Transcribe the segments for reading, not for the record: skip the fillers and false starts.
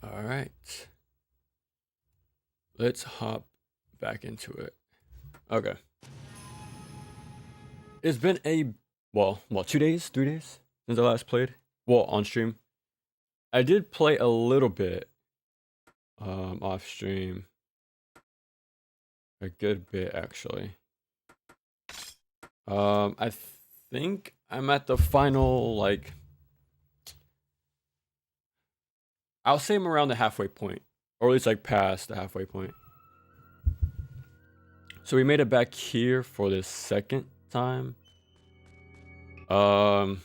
All right. Let's hop back into it. Okay. It's been a 2 days, 3 days since I last played. Well, on stream. I did play a little bit off stream. A good bit actually. I think I'm at the final I'll say I'm around the halfway point. Or at least past the halfway point. So we made it back here for the second time. Damn.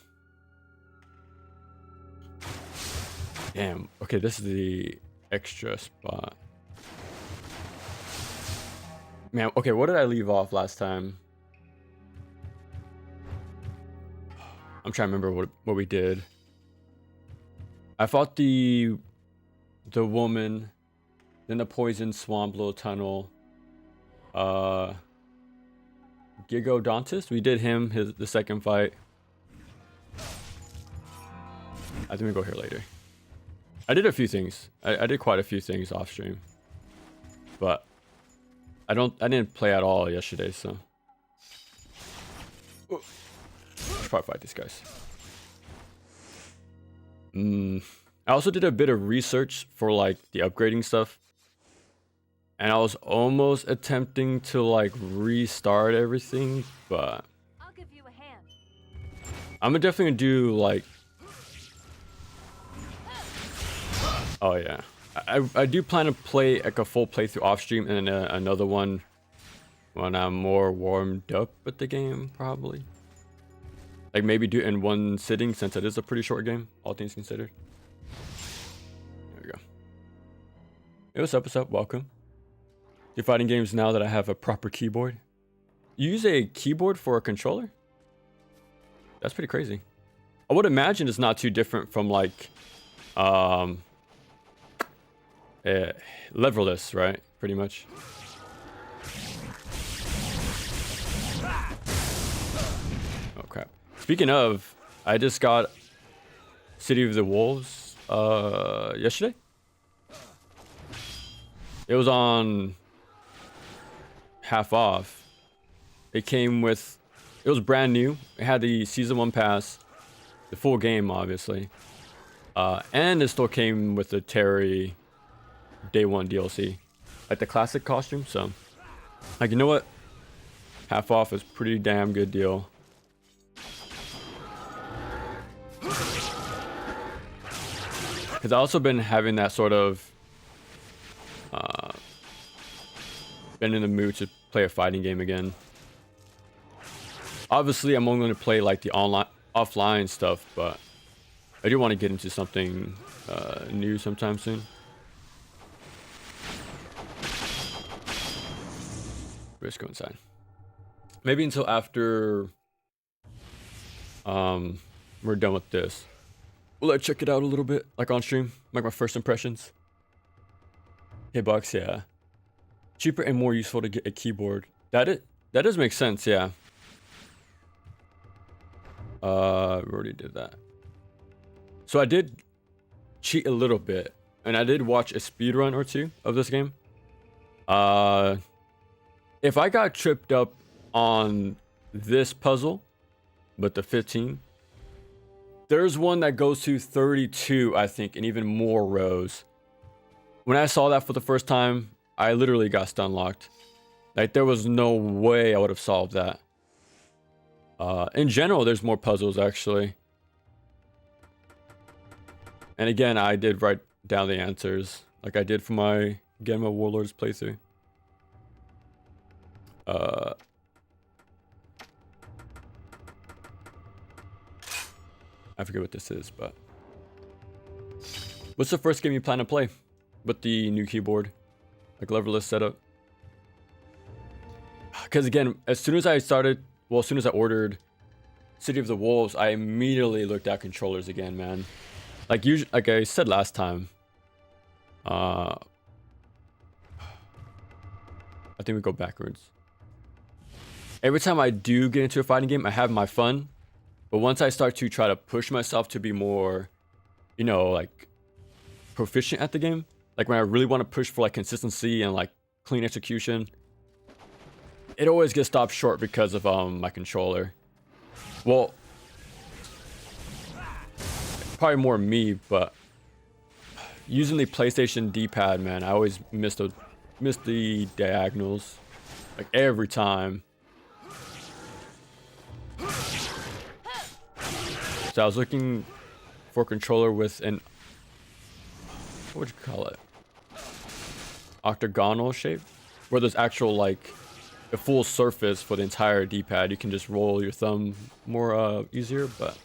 Okay, this is the extra spot. Man, okay, what did I leave off last time? I'm trying to remember what we did. I fought the woman, then the poison swamp little tunnel. Gigodontis, we did him the second fight. I think we go here later. I did a few things. I did quite a few things off stream, but I didn't play at all yesterday, so should probably fight these guys. I also did a bit of research for the upgrading stuff, and I was almost attempting to restart everything, but I'll give you a hand. I'm definitely gonna do oh yeah, I do plan to play a full playthrough off stream, and then another one when I'm more warmed up with the game, probably. Maybe do it in one sitting, since it is a pretty short game, all things considered. There we go. Hey, what's up? What's up? Welcome. Do fighting games now that I have a proper keyboard. You use a keyboard for a controller? That's pretty crazy. I would imagine it's not too different from leverless, right? Pretty much. Oh crap. Speaking of, I just got City of the Wolves yesterday. It was on half off. It was brand new. It had the season 1 pass, the full game obviously, and it still came with the Terry day 1 DLC, the classic costume. So you know what, half off is pretty damn good deal. Because I also been having that sort of been in the mood to play a fighting game again. Obviously I'm only going to play the offline stuff, but I do want to get into something new sometime soon. Let's go inside. Maybe until after we're done with this. Will I check it out a little bit, on stream, my first impressions? Hey bucks, yeah. Cheaper and more useful to get a keyboard. That does make sense, yeah. We already did that. So I did cheat a little bit, and I did watch a speedrun or two of this game. If I got tripped up on this puzzle, but the 15, there's one that goes to 32, I think, and even more rows. When I saw that for the first time, I literally got stun locked. There was no way I would have solved that. In general, there's more puzzles actually. And again, I did write down the answers, like I did for my Genma Warlords playthrough. I forget what this is, but what's the first game you plan to play with the new keyboard, leverless setup? Because again, as soon as I ordered City of the Wolves, I immediately looked at controllers again, man. Like I said last time, I think we go backwards. Every time I do get into a fighting game, I have my fun. But once I start to try to push myself to be more, proficient at the game, like when I really want to push for like consistency and like clean execution, it always gets stopped short because of my controller. Well, probably more me, but using the PlayStation D-pad, man, I always miss the diagonals, like every time. So I was looking for a controller with an, what would you call it? Octagonal shape, where there's actual like a full surface for the entire D-pad. You can just roll your thumb more easier, but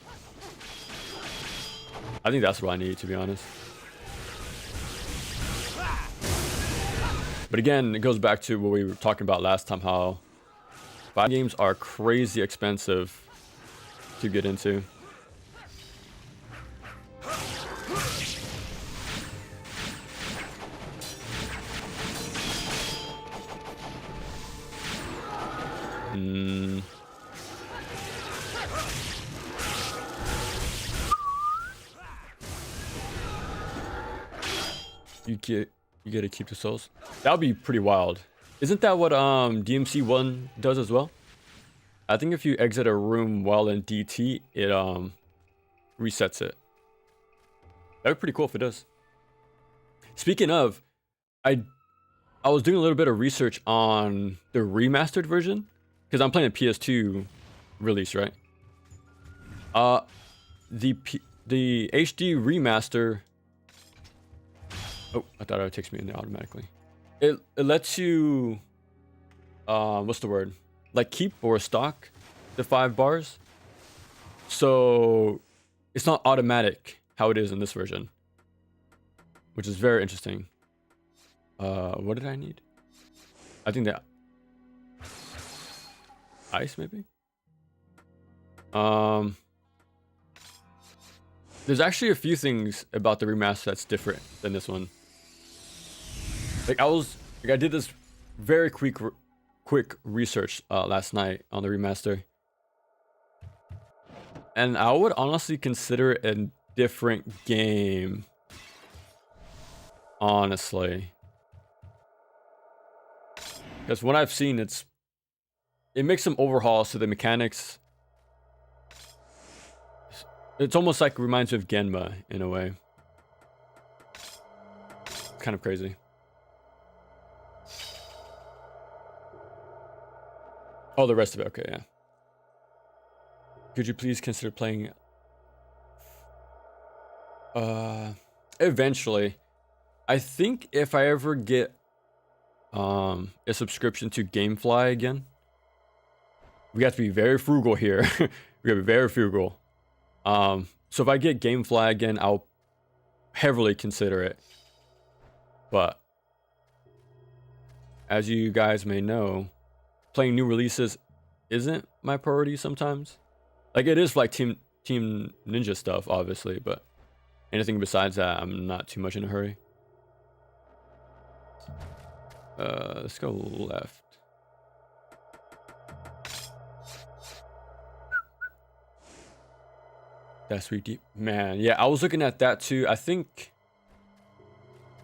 I think that's what I need, to be honest. But again, it goes back to what we were talking about last time, how fighting games are crazy expensive to get into. You get to keep the souls. That would be pretty wild. Isn't that what DMC 1 does as well? I think if you exit a room while in DT, it resets it. That'd be pretty cool if it does. Speaking of, I was doing a little bit of research on the remastered version, because I'm playing a PS2 release, right? The HD remaster. Oh, I thought it takes me in there automatically. It lets you, what's the word? Like keep or stock the 5 bars. So it's not automatic how it is in this version, which is very interesting. What did I need? I think that ice maybe. There's actually a few things about the remaster that's different than this one. Like I did this very quick research last night on the remaster, and I would honestly consider it a different game. Honestly, because what I've seen, it makes some overhauls to the mechanics. It's almost like reminds me of Genma in a way. It's kind of crazy. Oh, the rest of it. Okay, yeah. Could you please consider playing? Eventually. I think if I ever get a subscription to GameFly again, we have to be very frugal here. We gotta be very frugal. So if I get GameFly again, I'll heavily consider it. But as you guys may know, playing new releases isn't my priority sometimes. Like it is for like Team Ninja stuff, obviously, but anything besides that, I'm not too much in a hurry. Let's go left. That's sweet deep. Man, yeah, I was looking at that too. I think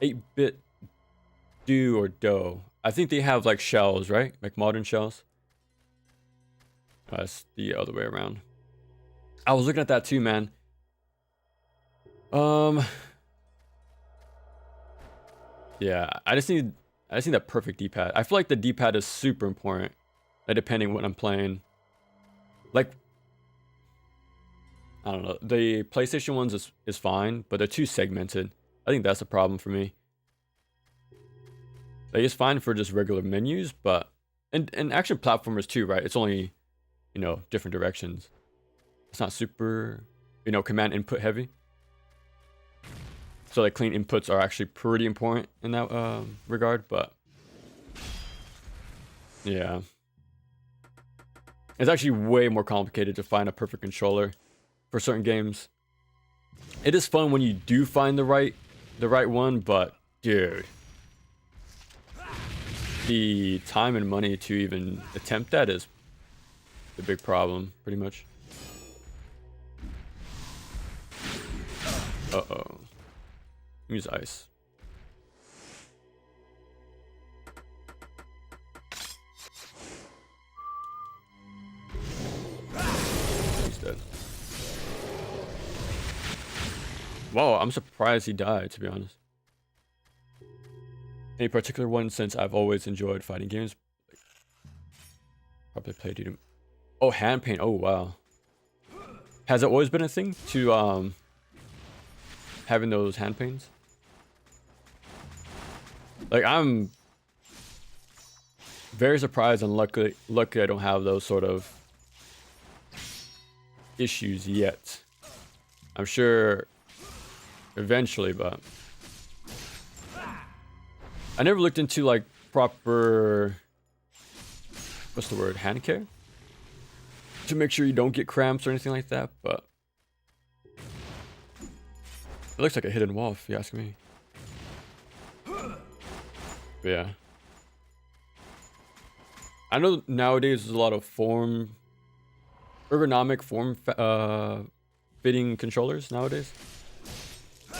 8-bit do or do. I think they have like shells, right? Like modern shells. That's the other way around. I was looking at that too, man. Yeah, I just need that perfect D-pad. I feel like the D-pad is super important, like, depending on what I'm playing. Like, I don't know. The PlayStation ones is fine, but they're too segmented. I think that's a problem for me. Like, it's fine for just regular menus, but and action platformers too, right? It's only, different directions. It's not super, command input heavy. So like clean inputs are actually pretty important in that regard, but yeah. It's actually way more complicated to find a perfect controller for certain games. It is fun when you do find the right one, but dude, the time and money to even attempt that is the big problem, pretty much. Uh-oh. Use ice. He's dead. Whoa, I'm surprised he died, to be honest. Any particular one, since I've always enjoyed fighting games? Probably played you. Oh, hand paint. Oh, wow. Has it always been a thing to having those hand paints? Like, I'm very surprised and lucky I don't have those sort of issues yet. I'm sure eventually, but I never looked into like proper, what's the word, hand care to make sure you don't get cramps or anything like that, but it looks like a hidden wall if you ask me. But yeah, I know nowadays there's a lot of ergonomic form fitting controllers nowadays.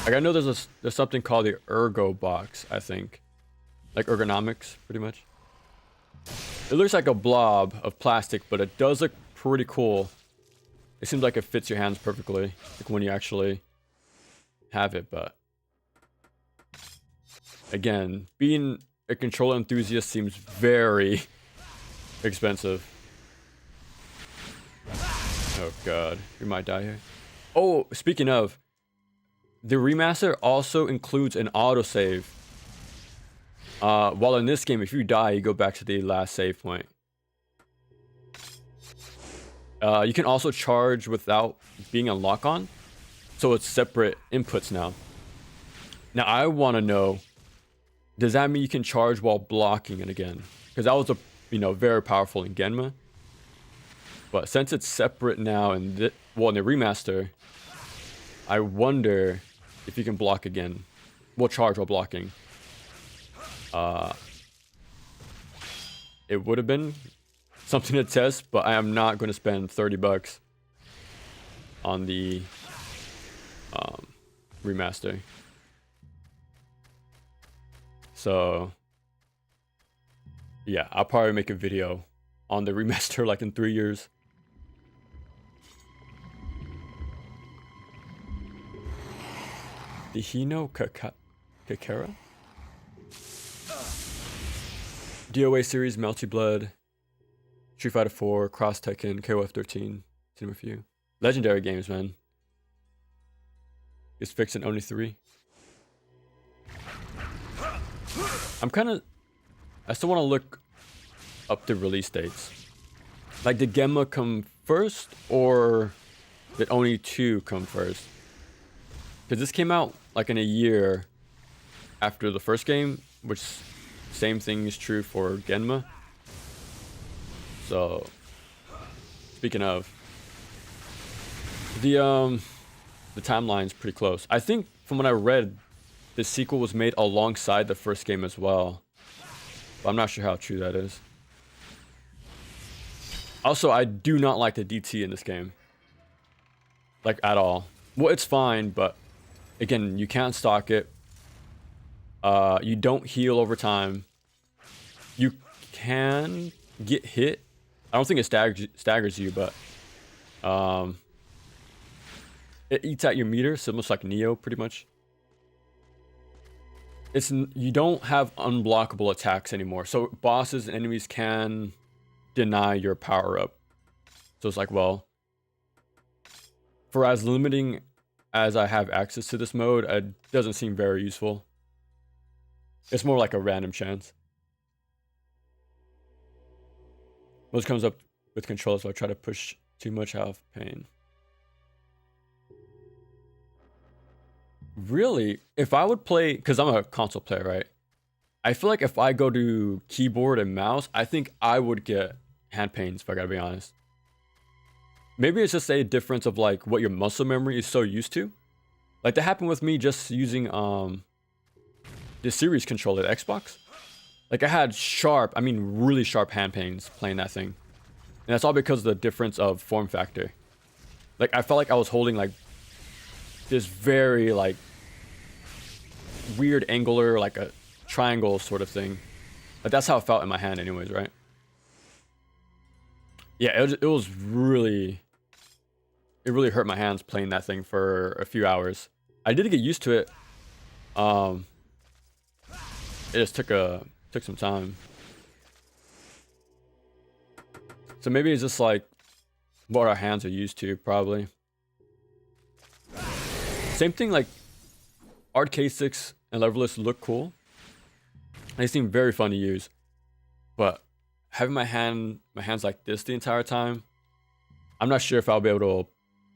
Like I know there's something called the Ergo box, I think. Like ergonomics, pretty much. It looks like a blob of plastic, but it does look pretty cool. It seems like it fits your hands perfectly, like when you actually have it, but again, being a controller enthusiast seems very expensive. Oh god, we might die here. Oh, speaking of, the remaster also includes an autosave. While in this game, if you die, you go back to the last save point. You can also charge without being on lock-on, so it's separate inputs now. Now I want to know, does that mean you can charge while blocking it again? Because that was very powerful in Genma. But since it's separate now in the remaster, I wonder if you can block again. Well, charge while blocking. It would have been something to test, but I am not going to spend $30 on the remaster. So yeah, I'll probably make a video on the remaster like in 3 years. The Hino Kakera? DOA series, Melty Blood, Street Fighter 4, Cross Tekken, KOF 13, to name a few. Legendary games, man. It's fixed in only 3. I still want to look up the release dates. Like, did Genma come first, or did only 2 come first? Because this came out like in a year after the first game, which same thing is true for Genma. So, speaking of, the timeline's pretty close. I think from what I read, the sequel was made alongside the first game as well. But I'm not sure how true that is. Also, I do not like the DT in this game. Like, at all. Well, it's fine, but again, you can't stock it. You don't heal over time. You can get hit. I don't think it staggers you, but it eats at your meter, so almost like Neo, pretty much. You don't have unblockable attacks anymore, so bosses and enemies can deny your power up. So it's like, well, for as limiting as I have access to this mode, it doesn't seem very useful. It's more like a random chance. Most comes up with controls, so I try to push too much out of pain. Really, if I would play, because I'm a console player, right? I feel like if I go to keyboard and mouse, I think I would get hand pains, if I gotta be honest. Maybe it's just a difference of like what your muscle memory is so used to. Like that happened with me just using the series controller, the Xbox. Like I had really sharp hand pains playing that thing. And that's all because of the difference of form factor. Like I felt like I was holding like this very like weird angular, like a triangle sort of thing. But that's how it felt in my hand anyways, right? Yeah, it was really... It really hurt my hands playing that thing for a few hours. I did get used to it. It just took some time. So maybe it's just like what our hands are used to, probably. Same thing, like Art K6 and Leverless look cool. They seem very fun to use. But having my hands like this the entire time, I'm not sure if I'll be able to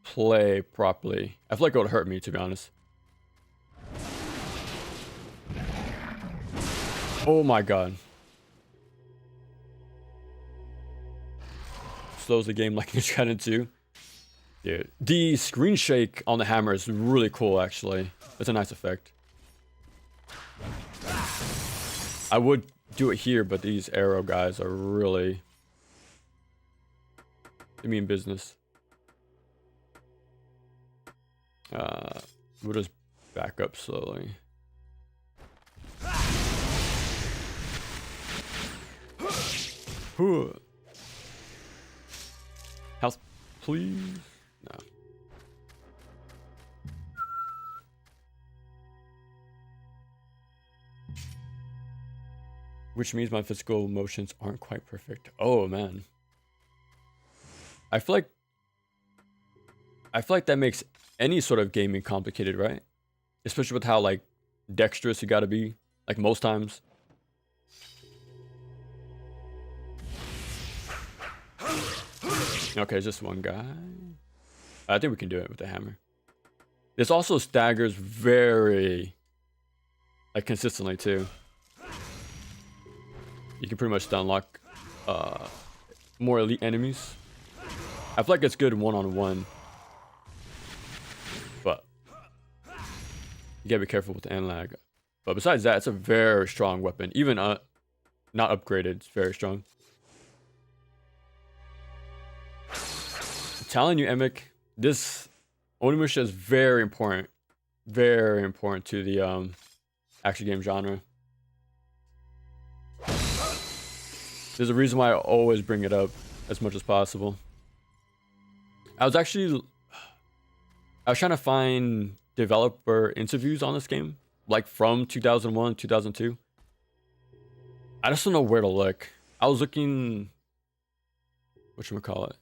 play properly. I feel like it would hurt me, to be honest. Oh my god. Slows the game like it's trying to. Dude, the screen shake on the hammer is really cool, actually. It's a nice effect. I would do it here, but these arrow guys are really... They mean business. We'll just back up slowly. Health, please. No. Which means my physical motions aren't quite perfect. Oh man. I feel like that makes any sort of gaming complicated, right? Especially with how like dexterous you gotta be, like most times. Okay, just one guy. I think we can do it with the hammer. This also staggers very like consistently too. You can pretty much unlock more elite enemies. I feel like it's good one-on-one. But you gotta be careful with the end lag. But besides that, it's a very strong weapon. Even not upgraded, it's very strong. I'm telling you, Emic, this Onimusha is very important. Very important to the action game genre. There's a reason why I always bring it up as much as possible. I was trying to find developer interviews on this game, like from 2001, 2002. I just don't know where to look. I was looking, whatchamacallit?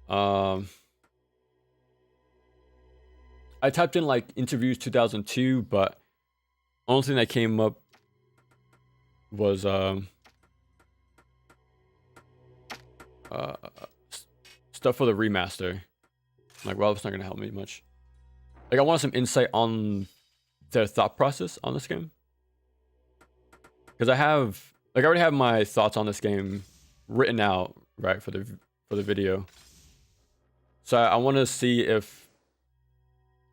I typed in like interviews 2002, but only thing that came up was stuff for the remaster. I'm like, well, it's not gonna help me much. Like, I want some insight on their thought process on this game, because I already have my thoughts on this game written out, right, for the video. So I want to see if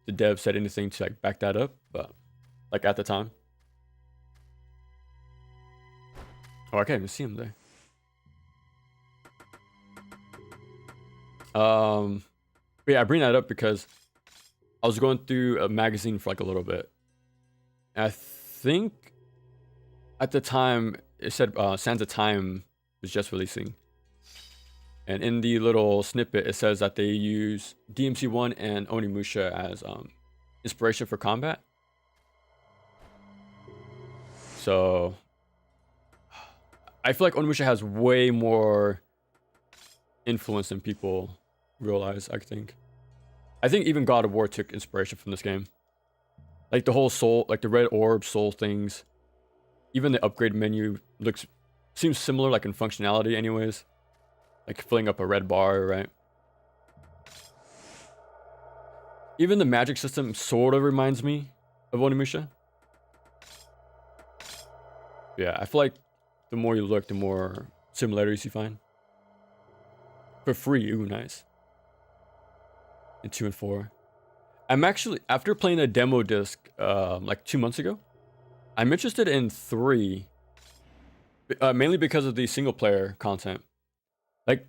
the dev said anything to like back that up, but like at the time. Oh, I can't even see him there. But yeah, I bring that up because I was going through a magazine for like a little bit. And I think at the time it said Sands of Time was just releasing. And in the little snippet, it says that they use DMC1 and Onimusha as inspiration for combat. So I feel like Onimusha has way more influence than people realize, I think. I think even God of War took inspiration from this game. Like the whole soul, like the red orb soul things. Even the upgrade menu seems similar, like in functionality anyways. Like filling up a red bar, right? Even the magic system sort of reminds me of Onimusha. Yeah, I feel like the more you look, the more similarities you find. For free, ooh, nice. In 2 and 4. I'm actually, after playing the demo disc like 2 months ago, I'm interested in 3. Mainly because of the single player content. Like,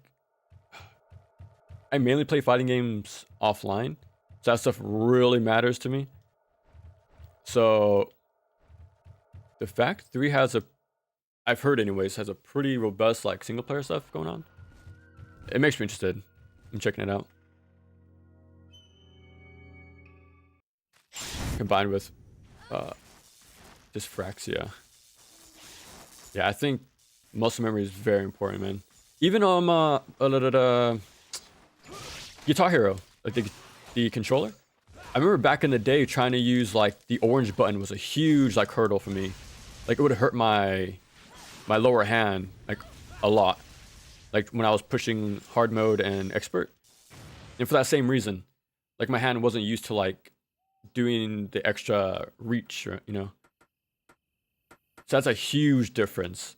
I mainly play fighting games offline, so that stuff really matters to me. So the fact 3 has a, I've heard anyways, has a pretty robust like single player stuff going on. It makes me interested in checking it out. Combined with dyspraxia. Yeah, I think muscle memory is very important, man. Even Guitar Hero, like the controller. I remember back in the day trying to use like the orange button was a huge like hurdle for me. Like it would hurt my lower hand like a lot. Like when I was pushing hard mode and expert. And for that same reason, like my hand wasn't used to like doing the extra reach, you know. So that's a huge difference.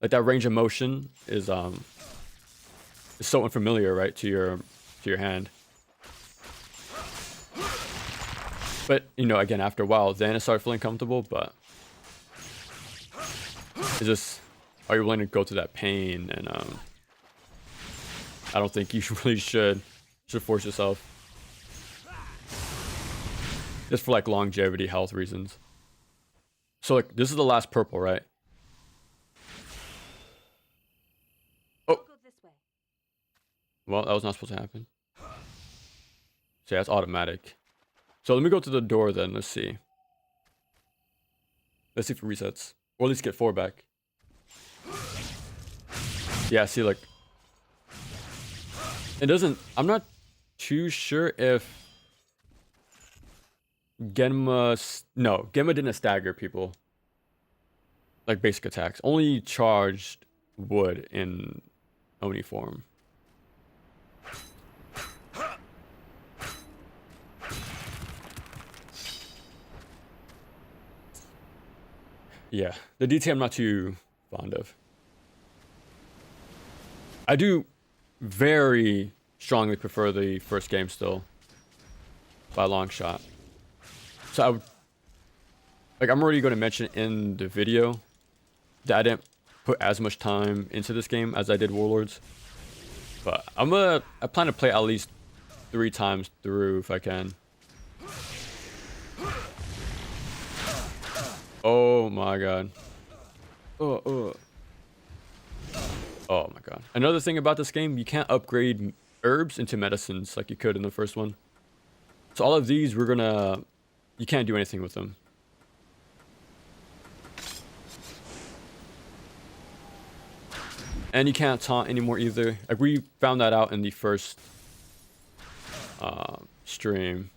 Like that range of motion is so unfamiliar, right, to your hand. But you know, again, after a while, then it started feeling comfortable. But it's just, are you willing to go through that pain? And I don't think you really should force yourself, just for like longevity, health reasons. So like, this is the last purple, right? Oh, well, that was not supposed to happen. So yeah, it's automatic. So let me go to the door then. Let's see. Let's see if it resets, or at least get 4 back. Yeah, see, like it doesn't. I'm not too sure if Genma didn't stagger people. Like basic attacks. Only charged would in Oni form. Yeah, the DT I'm not too fond of. I do very strongly prefer the first game still. By a long shot. So I'm already going to mention in the video that I didn't put as much time into this game as I did Warlords. But I plan to play at least 3 times through if I can. Oh my god. Oh my god. Another thing about this game, you can't upgrade herbs into medicines like you could in the first one. So all of these, you can't do anything with them. And you can't taunt anymore either. Like we found that out in the first stream.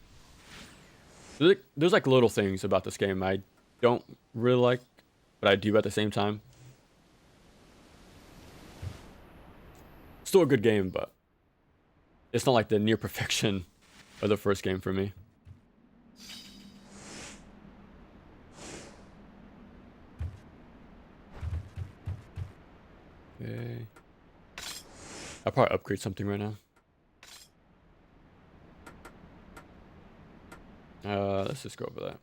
There's like little things about this game I don't really like, but I do at the same time. Still a good game, but it's not like the near perfection of the first game for me. Okay. I'll probably upgrade something right now. Let's just go over that.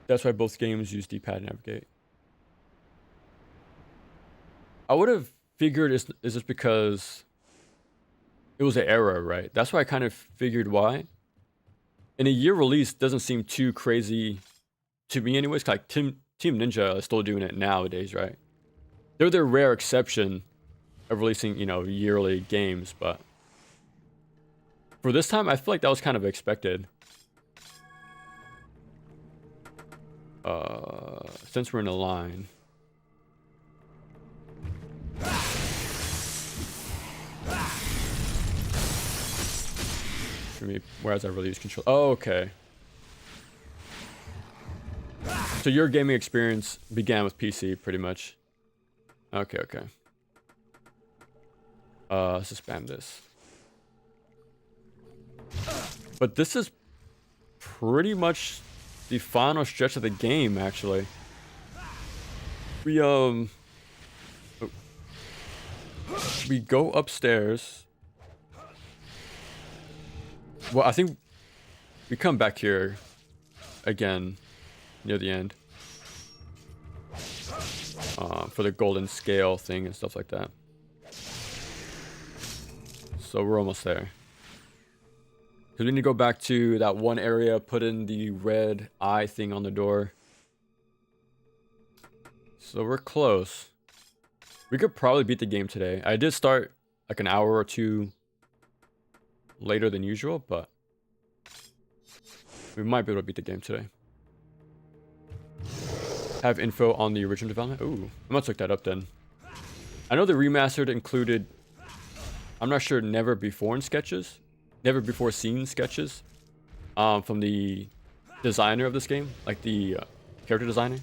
That's why both games use D-pad to navigate. I would have figured it's just because it was an error, right? That's why I kind of figured why. And a year release doesn't seem too crazy to me anyways. Like Team Ninja is still doing it nowadays, right? They're the rare exception of releasing, you know, yearly games, but for this time, I feel like that was kind of expected. Since we're in a line. Whereas I really use control. Oh, okay. So your gaming experience began with PC, pretty much. Okay. Let's just spam this. But this is pretty much the final stretch of the game, actually. We go upstairs. Well, I think we come back here again near the end for the golden scale thing and stuff like that. So we're almost there. Because we need to go back to that one area, put in the red eye thing on the door. So we're close. We could probably beat the game today. I did start like an hour or two later than usual, but we might be able to beat the game today. Have info on the original development? Ooh, I must look that up then. I know the remastered included, I'm not sure, never before sketches from the designer of this game, like the character designer.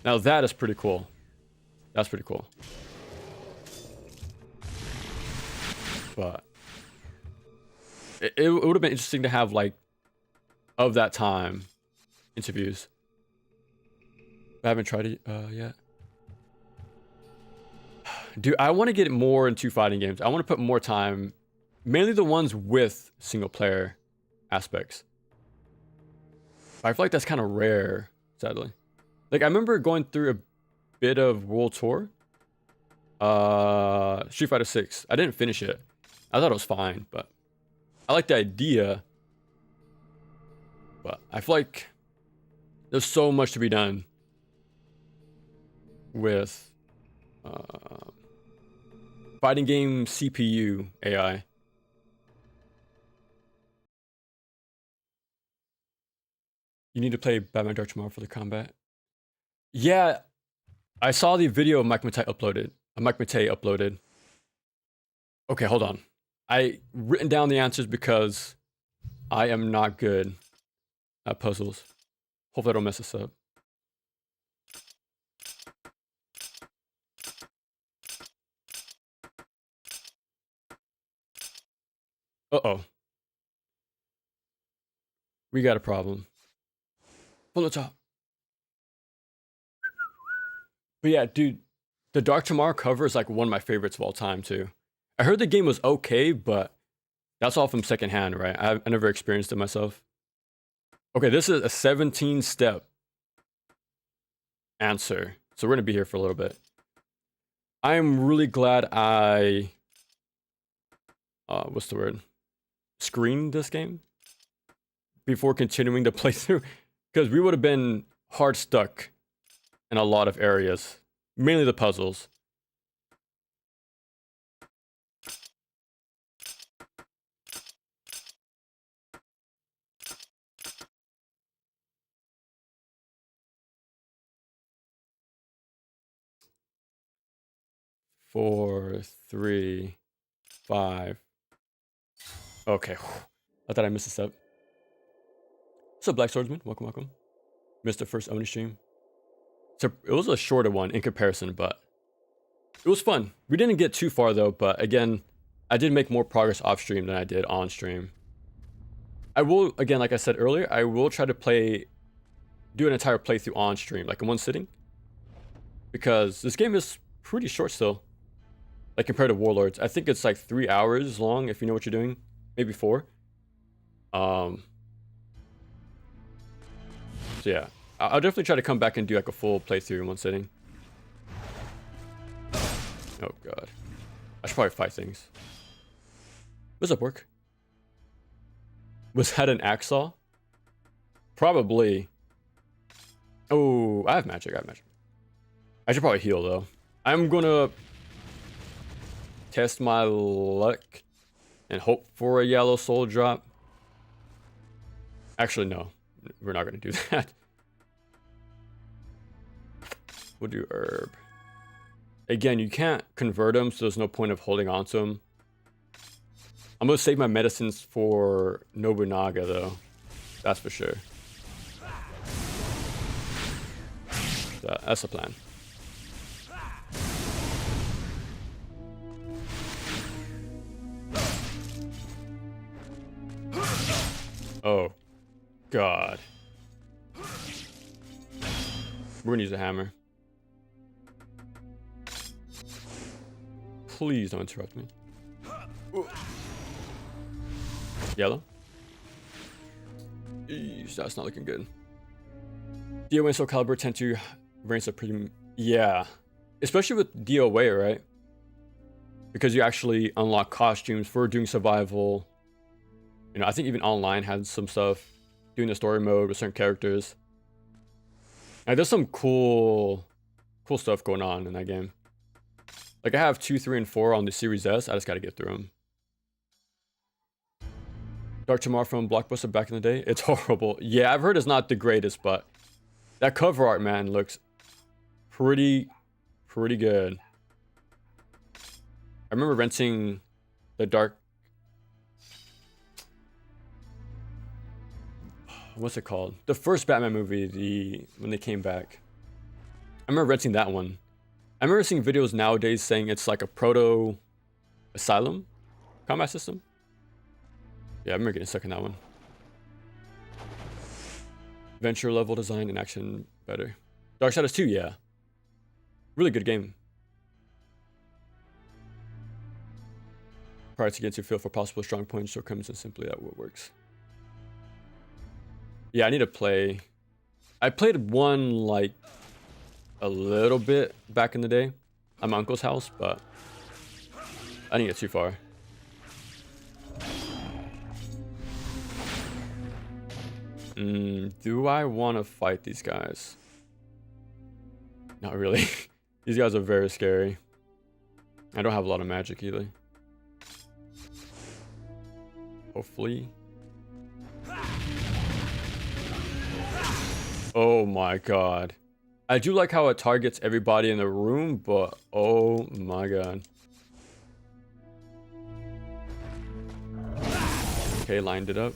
Now that is pretty cool. That's pretty cool. But it would have been interesting to have, like, of that time interviews. I haven't tried it yet. Dude, I want to get more into fighting games. I want to put more time, mainly the ones with single player aspects. I feel like that's kind of rare, sadly. Like, I remember going through a bit of World Tour. Street Fighter 6. I didn't finish it. I thought it was fine, but I like the idea. But I feel like there's so much to be done with fighting game CPU AI. You need to play Batman Dark tomorrow for the combat. Yeah, I saw the video Mike Matei uploaded. Okay, hold on. I written down the answers because I am not good at puzzles. Hopefully I don't mess this up. Uh-oh. We got a problem. From the top. But yeah, dude, the Dark Tomorrow cover is like one of my favorites of all time too. I heard the game was okay, but that's all from secondhand, right? I never experienced it myself. Okay, this is a 17-step answer. So we're gonna be here for a little bit. I am really glad I what's the word? Screened this game before continuing the playthrough, because we would have been hard stuck in a lot of areas, mainly the puzzles. Four, 3, 5. Okay. I thought I missed a step. What's up, Black Swordsman? Welcome, welcome. Missed the first Oni stream. So it was a shorter one in comparison, but it was fun. We didn't get too far though, but again, I did make more progress off stream than I did on stream. I will, again, like I said earlier, I will try to do an entire playthrough on stream, like in one sitting. Because this game is pretty short still. Like compared to Warlords. I think it's like 3 hours long if you know what you're doing. Maybe 4. So yeah. I'll definitely try to come back and do like a full playthrough in one sitting. Oh god. I should probably fight things. What's up, work? Was that an axe saw? Probably. Oh, I have magic. I should probably heal though. I'm gonna test my luck and hope for a yellow soul drop. Actually, no. We're not gonna do that. We'll do herb. Again, you can't convert them, so there's no point of holding on to them. I'm gonna save my medicines for Nobunaga though. That's for sure. So that's the plan. Oh, God. We're gonna use a hammer. Please don't interrupt me. Yellow? Eesh, that's not looking good. DOA and Soul Calibur tend to reign supreme. Yeah. Especially with DOA, right? Because you actually unlock costumes for doing survival You know, I think even online had some stuff doing the story mode with certain characters. And there's some cool stuff going on in that game. Like I have 2, 3, and 4 on the Series S. I just gotta get through them. Dark Tomorrow from Blockbuster back in the day. It's horrible. Yeah, I've heard it's not the greatest, but that cover art, man, looks pretty good. I remember renting the Dark... What's it called? The first Batman movie, when they came back. I remember renting that one. I remember seeing videos nowadays saying it's like a proto Asylum combat system. Yeah, I remember getting stuck in that one. Venture level design and action better. Darksiders 2, yeah. Really good game. Prior to getting to feel for possible strong points, shortcomings, and simply that what works. Yeah, I need to play. I played one like a little bit back in the day at my uncle's house, but I didn't get too far. Do I want to fight these guys? Not really. These guys are very scary. I don't have a lot of magic either. Hopefully. Oh my god. I do like how it targets everybody in the room, but oh my god. Okay, lined it up.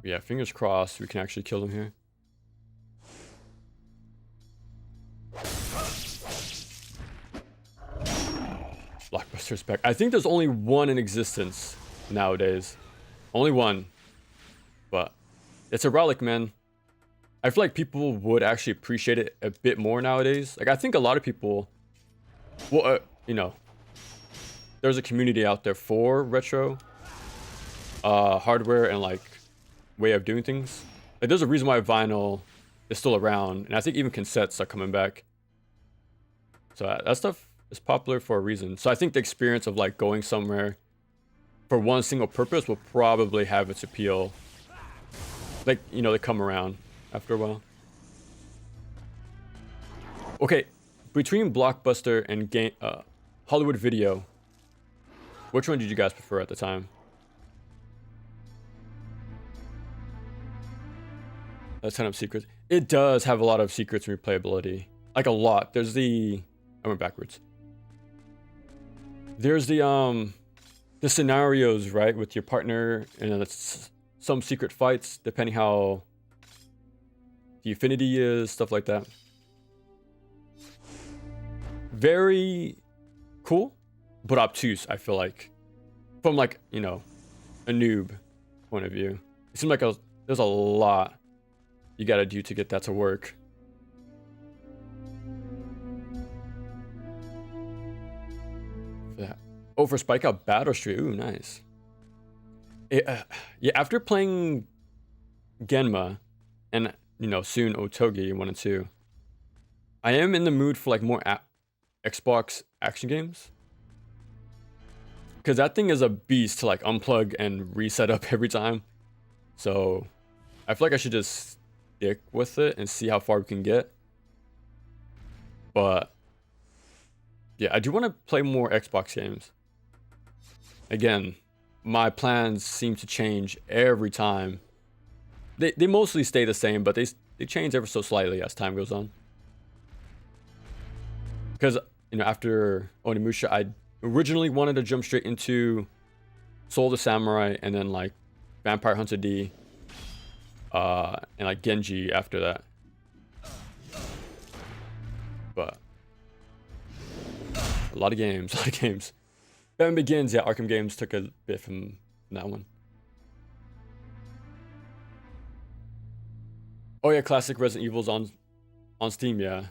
Yeah, fingers crossed we can actually kill them here. Blockbuster's back. I think there's only one in existence nowadays. Only one. But it's a relic, man. I feel like people would actually appreciate it a bit more nowadays. Like, I think a lot of people... Well, you know... There's a community out there for retro hardware and, like, way of doing things. Like, there's a reason why vinyl is still around. And I think even cassettes are coming back. So that stuff is popular for a reason. So I think the experience of, like, going somewhere for one single purpose will probably have its appeal. Like, you know, they come around after a while. Okay, between Blockbuster and Hollywood Video, which one did you guys prefer at the time? That's Ton of Secrets. It does have a lot of secrets and replayability. Like a lot. There's the... I went backwards. There's the scenarios, right? With your partner, and then it's some secret fights, depending how the affinity is, stuff like that. Very cool, but obtuse, I feel like. From, like, you know, a noob point of view. It seems like there's a lot you gotta do to get that to work. Oh, for Spike Out Battle Street. Ooh, nice. Yeah, after playing Genma and, you know, soon Otogi 1 and 2, I am in the mood for, like, more Xbox action games. Because that thing is a beast to, like, unplug and reset up every time. So I feel like I should just stick with it and see how far we can get. But yeah, I do want to play more Xbox games. Again, my plans seem to change every time. They mostly stay the same, but they change ever so slightly as time goes on. Because, you know, after Onimusha, I originally wanted to jump straight into Soul of the Samurai and then, like, Vampire Hunter D, and, like, Genji after that. But a lot of games. Batman Begins, yeah, Arkham Games took a bit from that one. Oh yeah, classic Resident Evil's on Steam, yeah.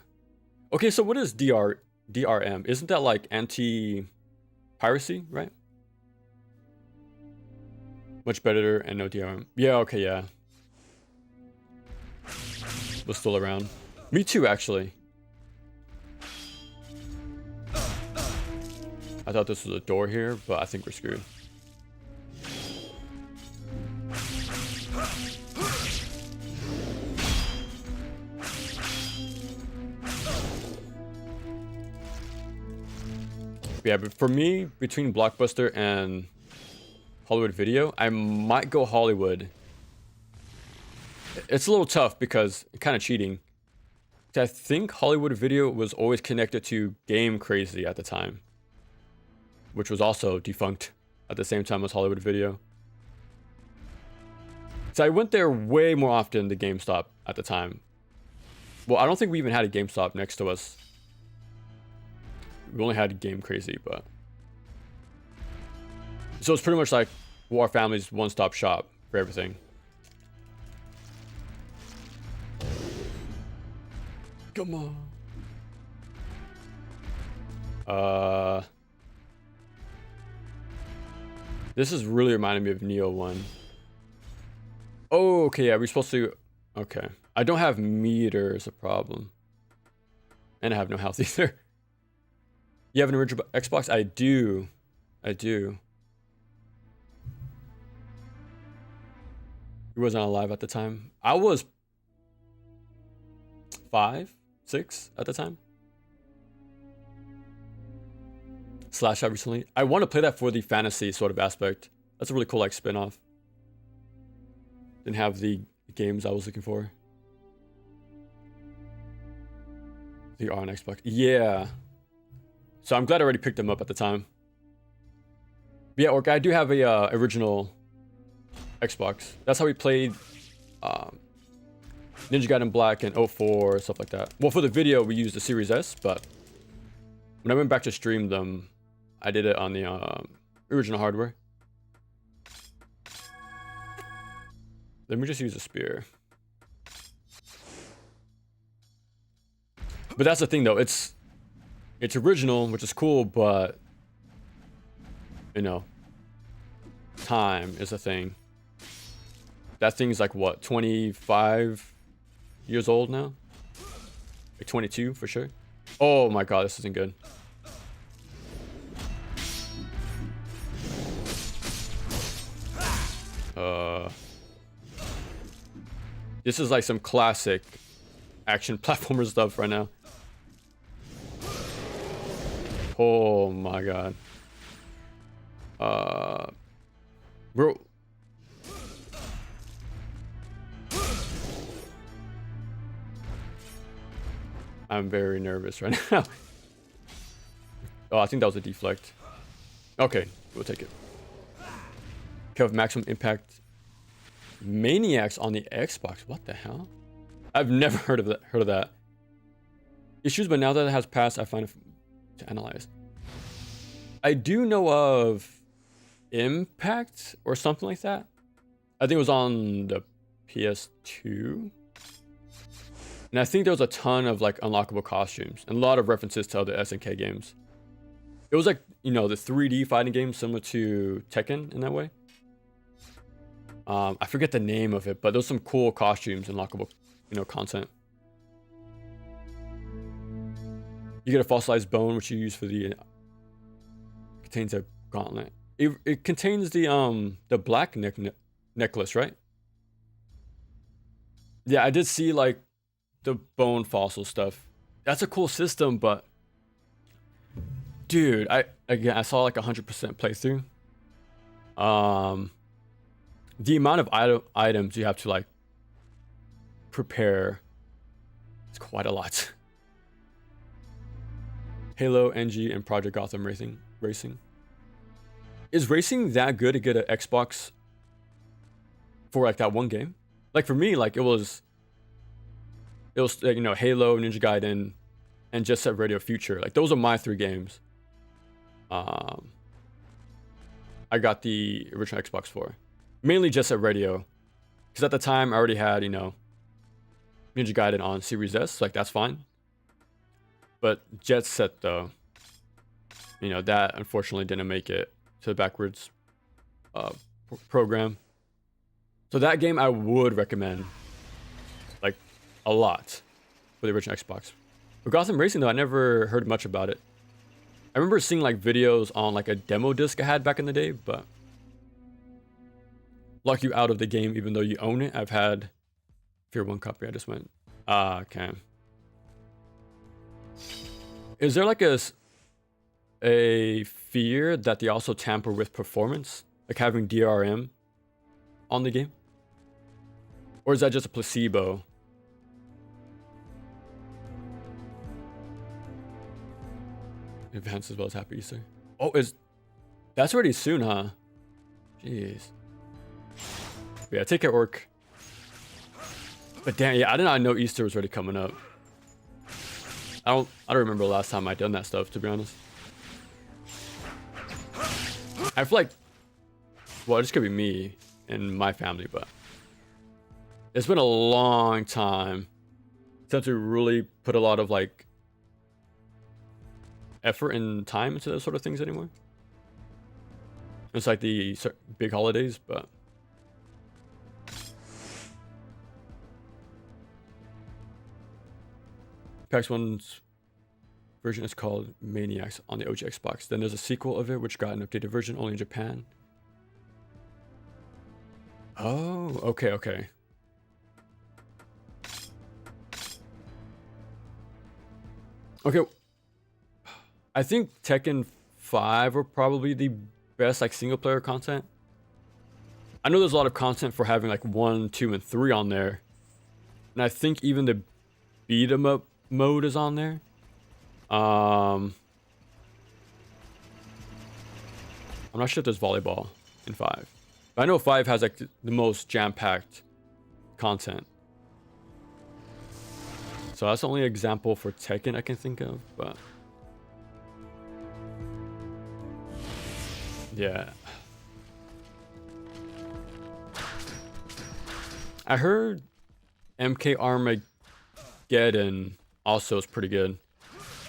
Okay, so what is DRM? Isn't that like anti-piracy, right? Much better and no DRM. Yeah, okay, yeah. Was still around. Me too, actually. I thought this was a door here, but I think we're screwed. Yeah, but for me, between Blockbuster and Hollywood Video, I might go Hollywood. It's a little tough because kind of cheating. I think Hollywood Video was always connected to Game Crazy at the time, which was also defunct at the same time as Hollywood Video. So I went there way more often than GameStop at the time. Well, I don't think we even had a GameStop next to us. We only had Game Crazy, but... So it's pretty much like our family's one-stop shop for everything. Come on. This is really reminding me of Neo 1. Oh, okay, yeah, we're supposed to... Okay. I don't have meter is a problem. And I have no health either. You have an original Xbox? I do. I do. He wasn't alive at the time. I was 5, 6 at the time. Slash out recently. I want to play that for the fantasy sort of aspect. That's a really cool like spin-off. Didn't have the games I was looking for. They are on Xbox. Yeah. So I'm glad I already picked them up at the time. But yeah, Orc, I do have a original Xbox. That's how we played Ninja Gaiden Black and 04, stuff like that. Well, for the video, we used the Series S, but when I went back to stream them, I did it on the original hardware. Let me just use a spear. But that's the thing, though. It's original, which is cool, but you know, time is a thing. That thing's like what, 25 years old now? Like 22 for sure. Oh my god, this isn't good. This is like some classic action platformer stuff right now. Oh my god. Bro. I'm very nervous right now. Oh, I think that was a deflect. Okay, we'll take it. Have maximum impact Maniacs on the Xbox. What the hell? I've never heard of that. Issues, but now that it has passed, I find it to analyze. I do know of Impact or something like that. I think it was on the PS2. And I think there was a ton of like unlockable costumes and a lot of references to other SNK games. It was like, you know, the 3D fighting game similar to Tekken in that way. I forget the name of it, but there's some cool costumes and unlockable, you know, content. You get a fossilized bone, which you use for the... contains a gauntlet. It contains the black necklace, right? Yeah, I did see like the bone fossil stuff. That's a cool system, but dude, I saw like 100% playthrough. The amount of items you have to like prepare, it's quite a lot. Halo, NG, and Project Gotham Racing. Is racing that good to get an Xbox for like that one game? Like for me, like it was you know, Halo, Ninja Gaiden, and Jet Set Radio Future. Like those are my 3 games. I got the original Xbox for. Mainly Jet Set Radio, because at the time I already had, you know, Ninja Gaiden on Series S, like that's fine. But Jet Set though, you know, that unfortunately didn't make it to the backwards program. So that game I would recommend, like, a lot for the original Xbox. But Gotham Racing though, I never heard much about it. I remember seeing like videos on like a demo disc I had back in the day, but lock you out of the game even though you own it. I've had Fear 1 copy. I just went, okay. Is there like a a fear that they also tamper with performance, like having DRM on the game? Or is that just a placebo? Advanced as well as Happy Easter. Oh, that's already soon, huh? Jeez. But yeah, take care, Orc. But damn, yeah, I did not know Easter was already coming up. I don't remember the last time I done that stuff, to be honest. I feel like, well, this could be me and my family, but it's been a long time since we really put a lot of like effort and time into those sort of things anymore. It's like the big holidays, but PAX 1's version is called Maniacs on the OG Xbox. Then there's a sequel of it, which got an updated version only in Japan. Oh, okay, okay. Okay. I think Tekken 5 are probably the best like single player content. I know there's a lot of content for having like 1, 2, and 3 on there. And I think even the beat 'em up mode is on there. I'm not sure if there's volleyball in 5. But I know 5 has like the most jam-packed content. So that's the only example for Tekken I can think of, but yeah. I heard MK Armageddon also is pretty good.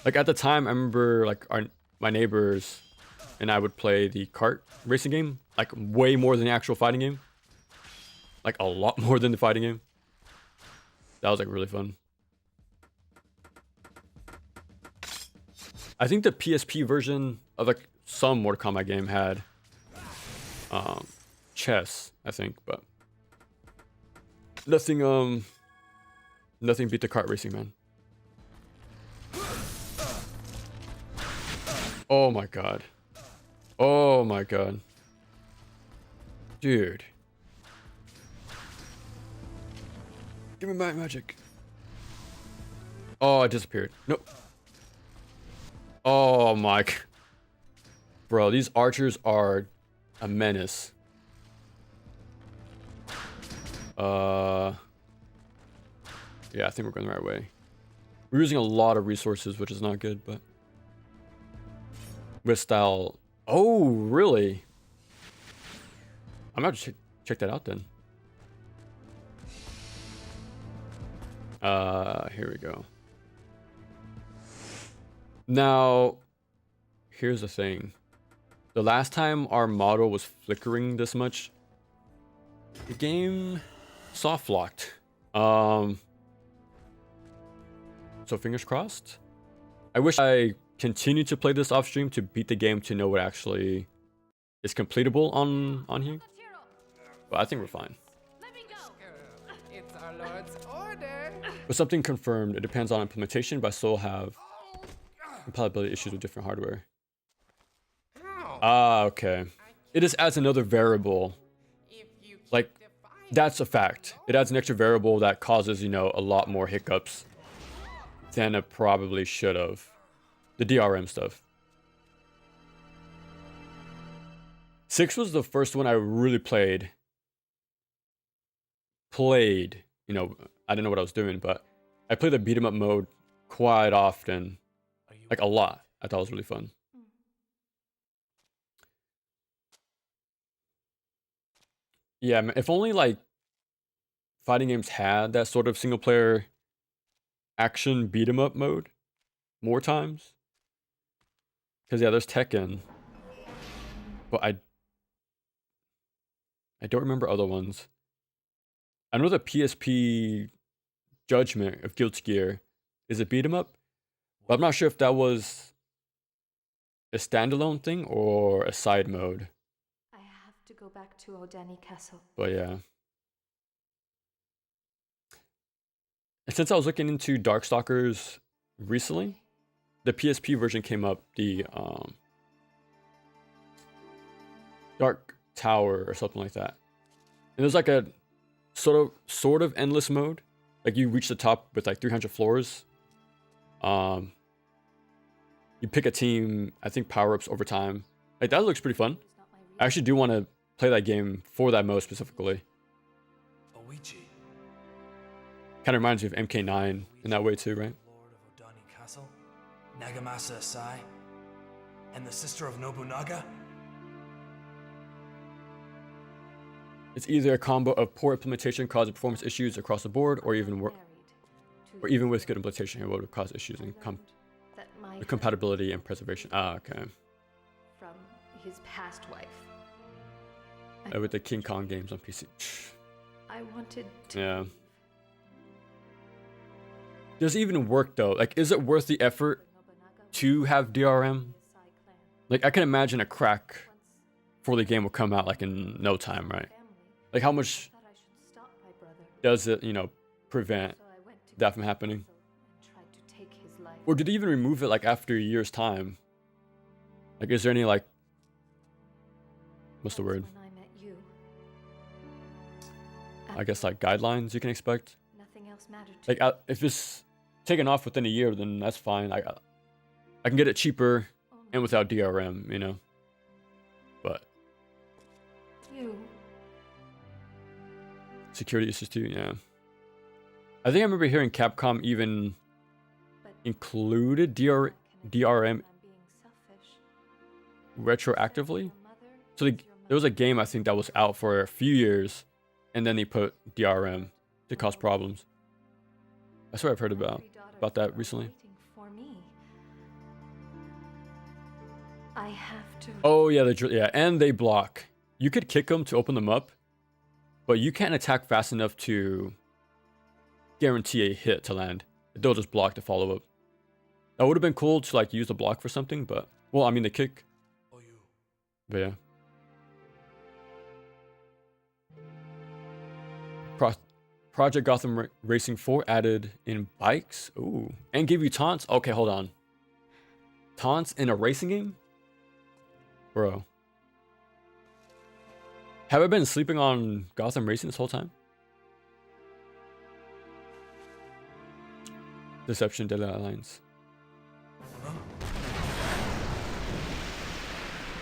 Like at the time, I remember like my neighbors and I would play the kart racing game, like way more than the actual fighting game. Like a lot more than the fighting game. That was like really fun. I think the PSP version of like some Mortal Kombat game had chess, I think, but nothing beat the kart racing, man. Oh my god. Oh my god. Dude. Give me my magic. Oh, it disappeared. Nope. Oh my. Bro, these archers are a menace. Yeah, I think we're going the right way. We're using a lot of resources, which is not good, but with style. Oh, really? I'm gonna check that out then. Here we go. Now, here's the thing. The last time our model was flickering this much, the game soft locked. So fingers crossed. I wish I continued to play this off stream to beat the game to know what actually is completable on here. But I think we're fine. It's our Lord's order. With something confirmed, it depends on implementation, but I still have compatibility issues with different hardware. Ah, okay. It just adds another variable. Like, that's a fact. It adds an extra variable that causes, you know, a lot more hiccups than it probably should have. The DRM stuff. 6 was the first one I really played. You know, I didn't know what I was doing, but I played the beat 'em up mode quite often. Like a lot. I thought it was really fun. Yeah, if only like fighting games had that sort of single player action beat 'em up mode more times. Because yeah, there's Tekken. But I don't remember other ones. I know the PSP Judgment of Guilty Gear is a beat 'em up. But I'm not sure if that was a standalone thing or a side mode. I have to go back to Odani Castle. But yeah. And since I was looking into Darkstalkers recently, the PSP version came up, the Dark Tower or something like that. And there's like a sort of endless mode. Like you reach the top with like 300 floors. You pick a team, I think power-ups over time. Like that looks pretty fun. I actually do want to play that game for that mode specifically. Kind of reminds me of MK9 in that way too, right? Lord of Odani Castle, Nagamasa Asai, and the sister of Nobunaga? It's either a combo of poor implementation causing performance issues across the board, or even with good implementation, it would cause issues in compatibility and preservation. Ah, okay. From his past wife. With the King Kong games on PC. I wanted to. Yeah. Does it even work though? Like, is it worth the effort to have DRM? Like, I can imagine a crack for the game will come out like in no time, right? Like, how much does it, prevent that from happening? Or did they even remove it like after a year's time? Like, is there any like, what's the word? I guess like guidelines you can expect. Nothing else mattered. Like, if it's taken off within a year, then that's fine. I can get it cheaper and without DRM, But security issues too, yeah. I think I remember hearing Capcom even included DRM retroactively. So there was a game I think that was out for a few years, and then they put DRM to cause problems. I swear I've heard about that recently. I have to. Oh yeah, and they block. You could kick them to open them up, but you can't attack fast enough to guarantee a hit to land. They'll just block the follow up. That would have been cool to like use the block for something, but well, I mean the kick. But yeah. Project Gotham Racing 4 added in bikes. Ooh, and give you taunts. Okay, hold on. Taunts in a racing game, bro. Have I been sleeping on Gotham Racing this whole time? Deception, Deadly Alliance.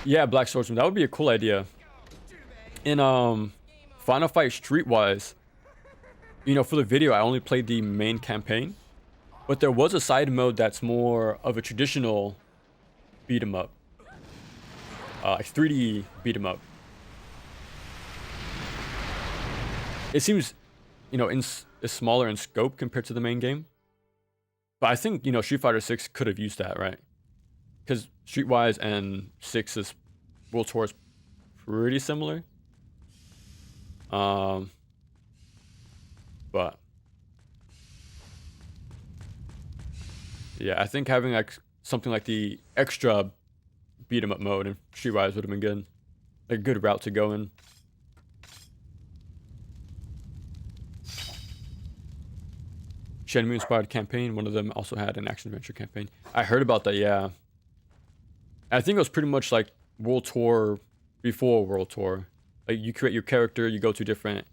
Yeah, Black Swordsman. That would be a cool idea. In Final Fight Streetwise, for the video, I only played the main campaign, but there was a side mode that's more of a traditional beat 'em up, like 3D beat 'em up. It seems, is smaller in scope compared to the main game, but I think Street Fighter 6 could have used that, right? Because Streetwise and 6's World Tour is pretty similar. But yeah, I think having like something like the extra beat 'em up mode in Streetwise would have been good. Like a good route to go in. Shenmue inspired campaign. One of them also had an action adventure campaign. I heard about that, yeah. I think it was pretty much like World Tour before World Tour. Like you create your character, you go to different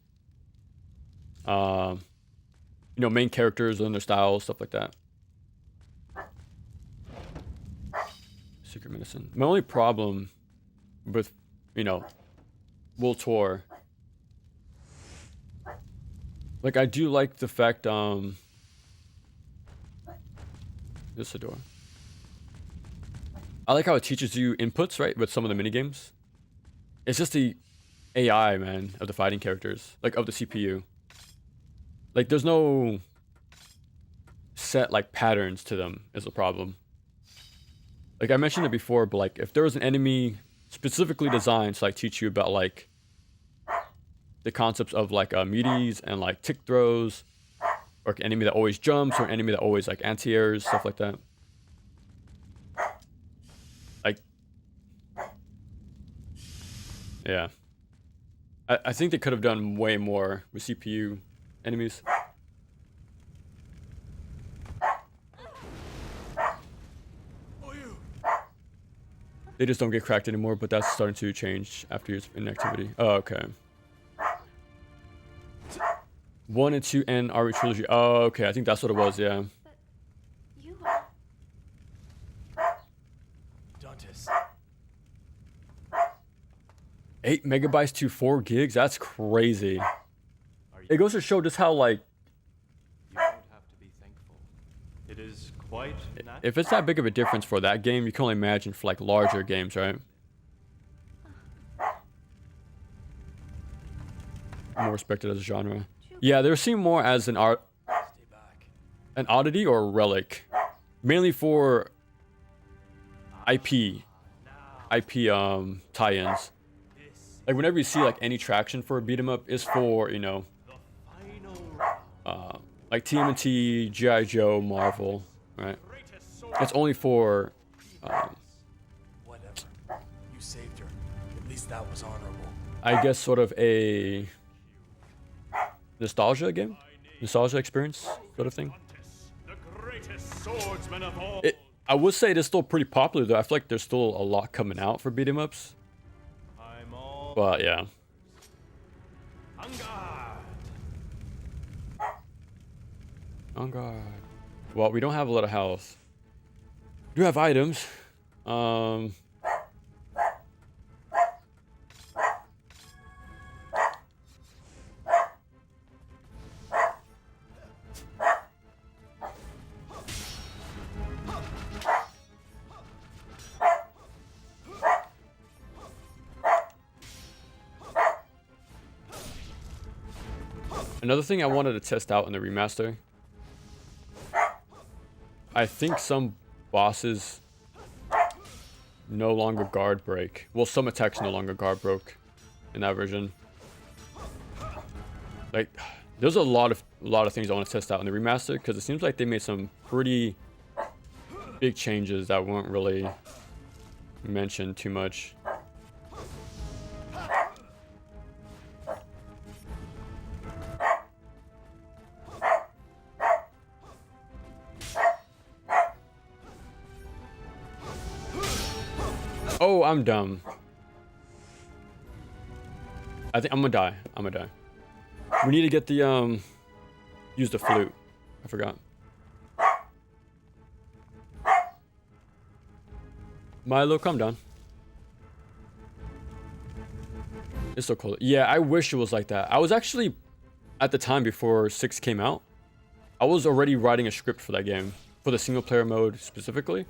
main characters and their styles, stuff like that. Secret Medicine. My only problem with, World Tour, like I do like the fact, this is a door. I like how it teaches you inputs, right, with some of the minigames. It's just the AI, man, of the fighting characters, like of the CPU. Like there's no set like patterns to them is a problem. Like I mentioned it before, but like if there was an enemy specifically designed to like teach you about like the concepts of like meaties and like tick throws, or an enemy that always jumps, or an enemy that always like anti-airs, stuff like that. Like, yeah. I think they could have done way more with CPU enemies. They just don't get cracked anymore, but that's starting to change after years of inactivity. Oh, okay. 1 and 2 and RE Trilogy. Oh, okay. I think that's what it was, yeah. But you are. Dantes. 8 megabytes to 4 gigs? That's crazy. It goes to show just how, like, You don't have to be thankful. It is quite natural. if it's that big of a difference for that game, you can only imagine for, like, larger games, right? More respected as a genre. Yeah, they're seen more as an art, Stay back. an oddity or a relic, mainly for IP tie-ins. This Like whenever you see like any traction for a beat 'em up, is for, you know, the final round. like TMNT, GI Joe, Marvel, right? Greatest sword. It's only for Whatever. You saved her. At least that was honorable. I guess sort of a nostalgia game, nostalgia experience sort of thing. The greatest swordsman of all. I would say it is still pretty popular though. I feel like there's still a lot coming out for beat 'em ups, I'm all but yeah. on guard. On guard. Well, we don't have a lot of health. We do have items. Another thing I wanted to test out in the remaster. I think some bosses no longer guard break. Well, some attacks no longer guard broke in that version. Like, there's a lot of things I want to test out in the remaster because it seems like they made some pretty big changes that weren't really mentioned too much. Oh, I'm dumb. I think I'm gonna die. I'm gonna die. We need to get the use the flute. I forgot. Milo, calm down. It's so cold. Yeah, I wish it was like that. I was actually, at the time before 6 came out, I was already writing a script for that game, for the single player mode specifically,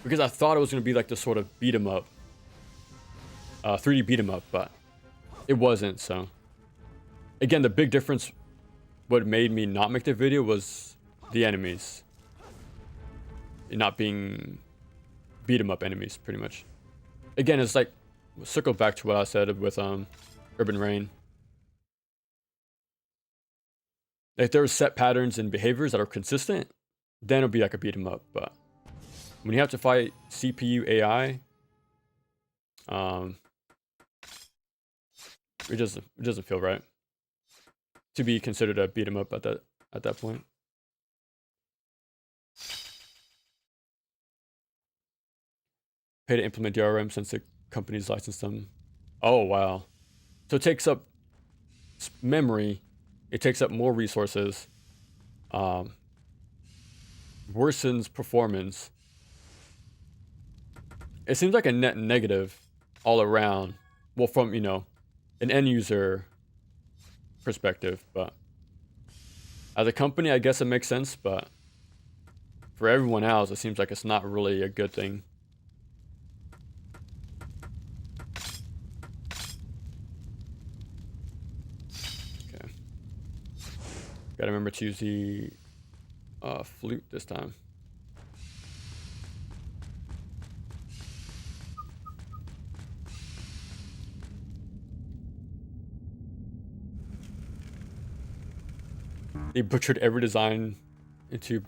because I thought it was going to be like this sort of beat 'em up, 3D beat 'em up, but it wasn't. So again, the big difference, what made me not make the video was the enemies, it not being beat 'em up enemies, pretty much. Again, it's like, circle back to what I said with Urban Rain. If there are set patterns and behaviors that are consistent, then it'll be like a beat 'em up. But when you have to fight CPU AI, it doesn't feel right to be considered a beat 'em up at that point. Pay to implement DRM since the company's licensed them. Oh wow! So it takes up memory. It takes up more resources. Worsens performance. It seems like a net negative all around. Well, from, you know, an end user perspective, but as a company, I guess it makes sense, but for everyone else, it seems like it's not really a good thing. Okay. Gotta remember to use the flute this time. They butchered every design into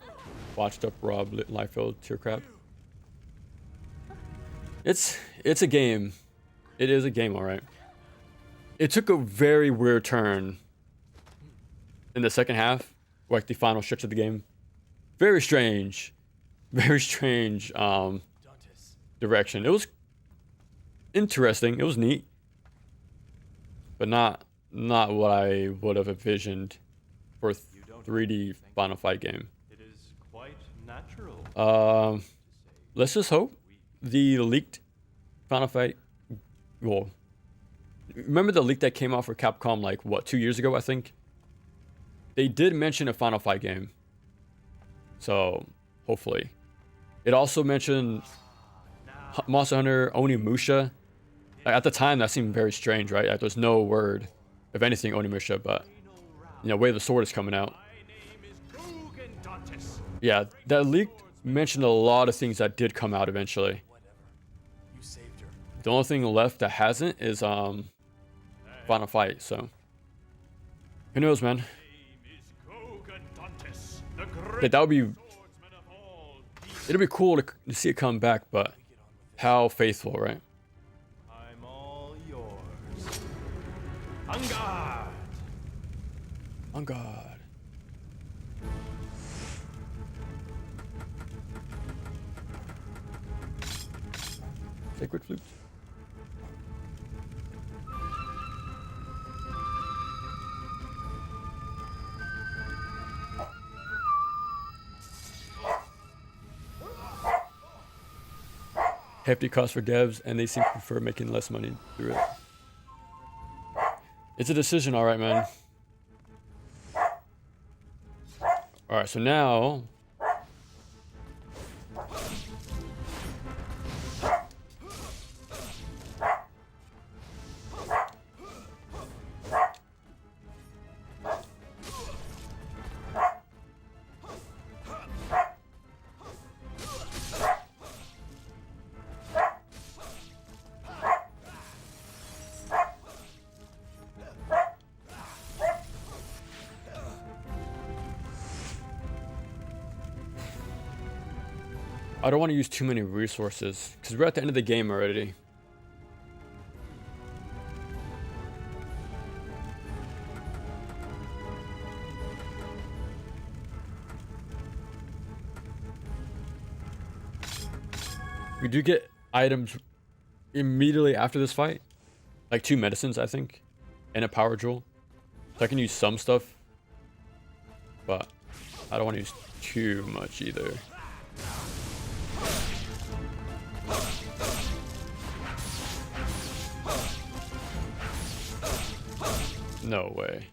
botched up Rob Liefeld tear crap. It's a game. It is a game, alright. It took a very weird turn in the second half, like the final stretch of the game. Very strange Dantes. direction. It was interesting. It was neat, but not what I would have envisioned for a 3D Final Fight game. It is quite natural. Let's just hope the leaked Final Fight. Well, remember the leak that came out for Capcom like what 2 years ago? I think they did mention a Final Fight game, so hopefully. It also mentioned Monster Hunter Onimusha. Like, at the time, that seemed very strange, right? Like, there's no word of anything Onimusha, but you know, Way of the Sword is coming out. Yeah, that leak mentioned a lot of things that did come out eventually. You saved her. The only thing left that hasn't is Final Fight. So who knows, man? Yeah, that would be. It'll be cool to see it come back, but how faithful, right? I'm all yours. On guard! On God. Sacred flute. Hefty cost for devs, and they seem to prefer making less money through it. It's a decision, all right, man. All right, so now I don't want to use too many resources because we're at the end of the game already. We do get items immediately after this fight, like 2 medicines, I think, and a power jewel. So I can use some stuff, but I don't want to use too much either. No way.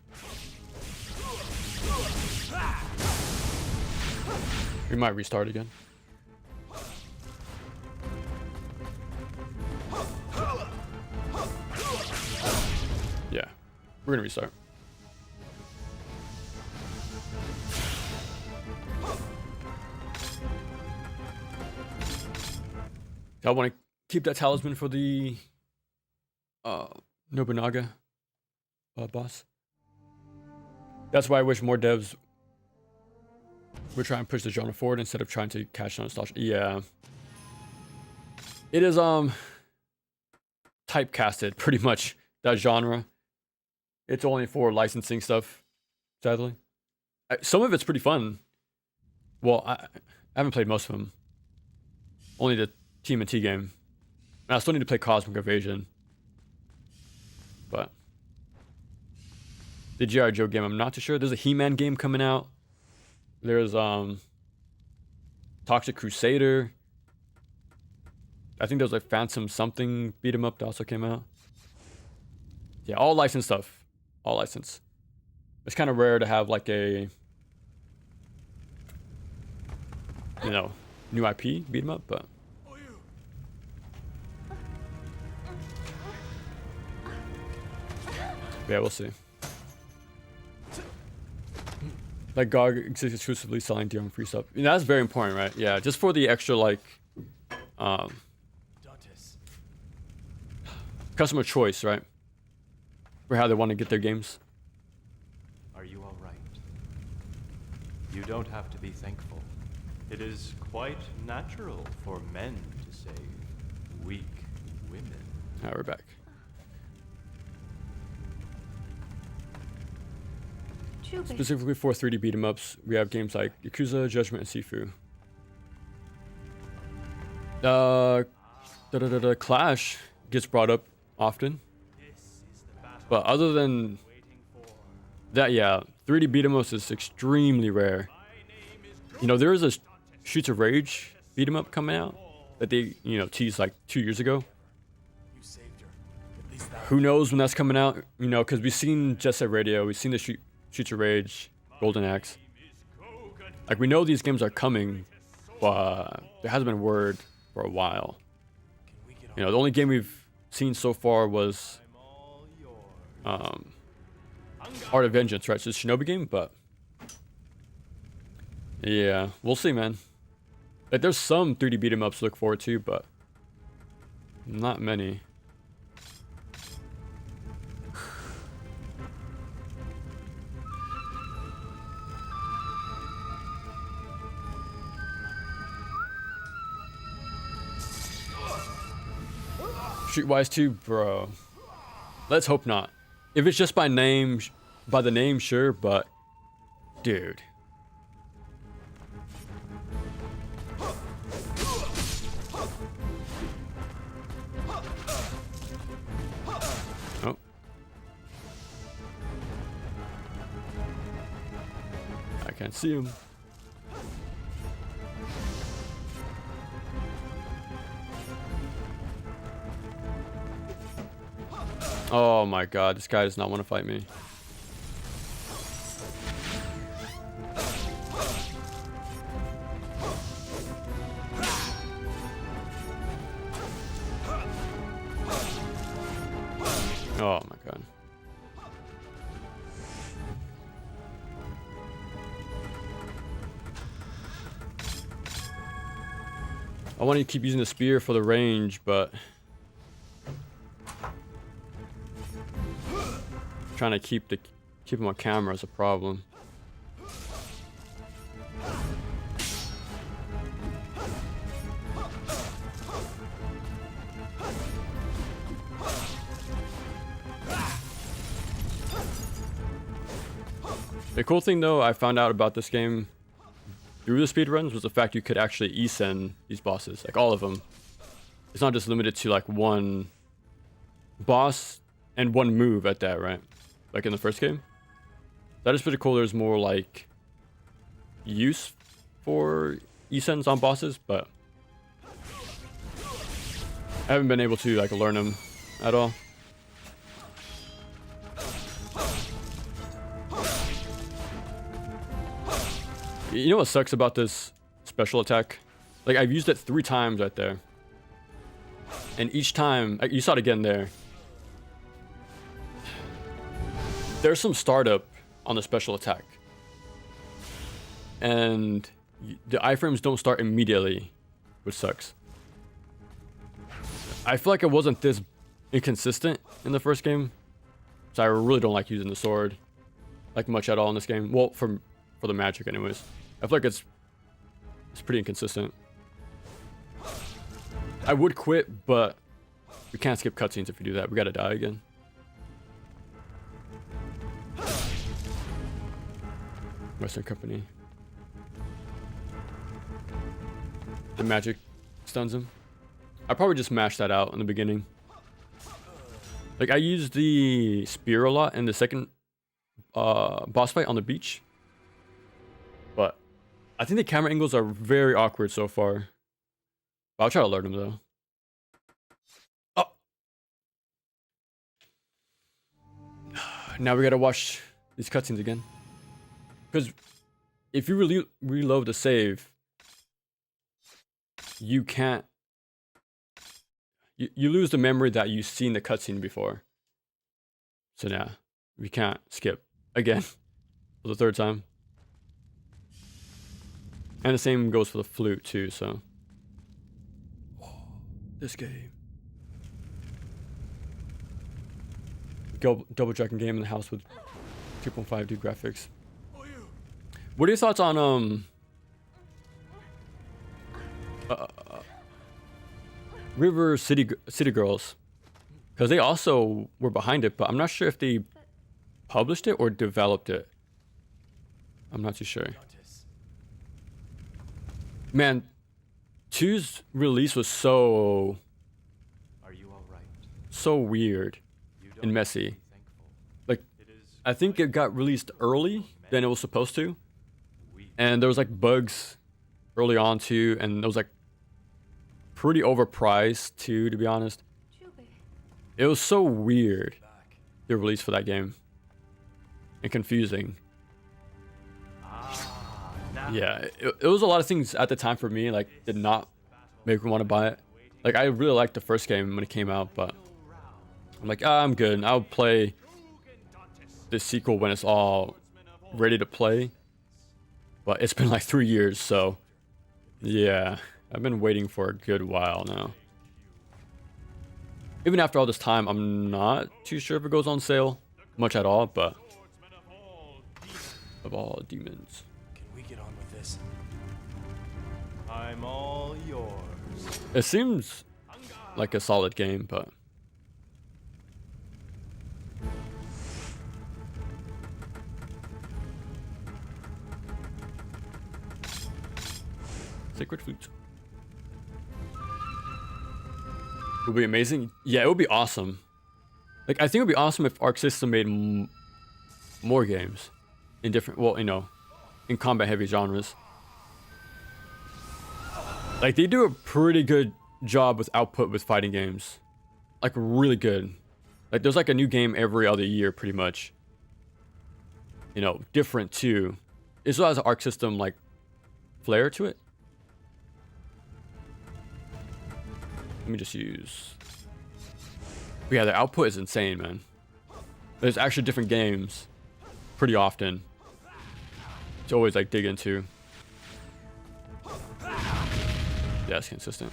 We might restart again. Yeah, we're gonna restart. I want to keep that talisman for the Nobunaga boss. That's why I wish more devs would try and push the genre forward instead of trying to cash on nostalgia. Yeah, it is typecasted pretty much, that genre. It's only for licensing stuff, sadly. Some of it's pretty fun. Well, I haven't played most of them. Only the TMNT game. And I still need to play Cosmic Invasion. But the G.I. Joe game, I'm not too sure. There's a He-Man game coming out. There's Toxic Crusader. I think there's like Phantom something beat 'em up that also came out. Yeah, all licensed stuff. All licensed. It's kind of rare to have like a, you know, new IP beat 'em up, but yeah, we'll see. Like GOG exists exclusively selling DRM free stuff. I mean, that's very important, right? Yeah, just for the extra like customer choice, right? For how they want to get their games. Are you all right? You don't have to be thankful. It is quite natural for men to save weak women. Alright, we're back. Specifically for 3D beat 'em ups, we have games like Yakuza, Judgment, and Sifu. Clash gets brought up often. But other than that, yeah, 3D beat 'em ups is extremely rare. You know, there is a Streets of Rage beat 'em up coming out that they, you know, teased like 2 years ago. You saved her. At least that. Who knows when that's coming out? You know, because we've seen Jet Set Radio, we've seen the Streets of Rage, Golden Axe. Like, we know these games are coming, but there hasn't been word for a while. Can we get You know, the only game we've seen so far was Art of Vengeance, right? So it's a Shinobi game, but yeah, we'll see, man. Like, there's some 3D beat 'em ups to look forward to, but not many. Streetwise 2, bro. Let's hope not. If it's just by name, by the name, sure, but dude. Oh. I can't see him. Oh my god, this guy does not want to fight me. Oh my god. I want to keep using the spear for the range, but trying to keep him on camera is a problem. The cool thing though I found out about this game through the speedruns was the fact you could actually e-send these bosses, like all of them. It's not just limited to like one boss and one move at that, right? Like in the first game. That is pretty cool. There's more like use for e-sends on bosses, but I haven't been able to like learn them at all. You know what sucks about this special attack? Like, I've used it 3 times right there. And each time, you saw it again there. There's some startup on the special attack. And the iframes don't start immediately, which sucks. I feel like it wasn't this inconsistent in the first game. So I really don't like using the sword like much at all in this game. Well, for the magic anyways. I feel like it's pretty inconsistent. I would quit, but we can't skip cutscenes if we do that. We gotta die again. Western Company. The magic stuns him. I probably just mashed that out in the beginning. Like, I used the spear a lot in the second boss fight on the beach. But I think the camera angles are very awkward so far. I'll try to learn them though. Oh! Now we gotta watch these cutscenes again. Because if you reload the save, you can't... You lose the memory that you've seen the cutscene before. So yeah, we can't skip again for the 3rd time. And the same goes for the flute too, so. Oh, this game. Double tracking game in the house with 2.5D graphics. What are your thoughts on River City Girls? Because they also were behind it, but I'm not sure if they published it or developed it. I'm not too sure. Man, 2's release was so... Are you all right? so weird and messy. Like, I think it got released early than it was supposed to, and there was like bugs early on too, and it was like pretty overpriced too, to be honest. It was so weird, the release for that game, and confusing. Yeah, it was a lot of things at the time for me, like, did not make me want to buy it. Like, I really liked the first game when it came out, but I'm like, I'm good. I'll play the sequel when it's all ready to play. But it's been like 3 years, so yeah, I've been waiting for a good while now. Even after all this time, I'm not too sure if it goes on sale much at all, but of all demons. Can we get on with this? I'm all yours. It seems like a solid game, but Sacred Flute would be amazing. Yeah, it would be awesome. Like, I think it would be awesome if Arc System made more games in different, well, you know, in combat heavy genres. Like, they do a pretty good job with output with fighting games. Like, really good. Like, there's like a new game every other year, pretty much. You know, different too. It still has an Arc System, like, flair to it. Let me just use... But yeah, the output is insane, man. There's actually different games pretty often to always, like, dig into. Yeah, it's consistent.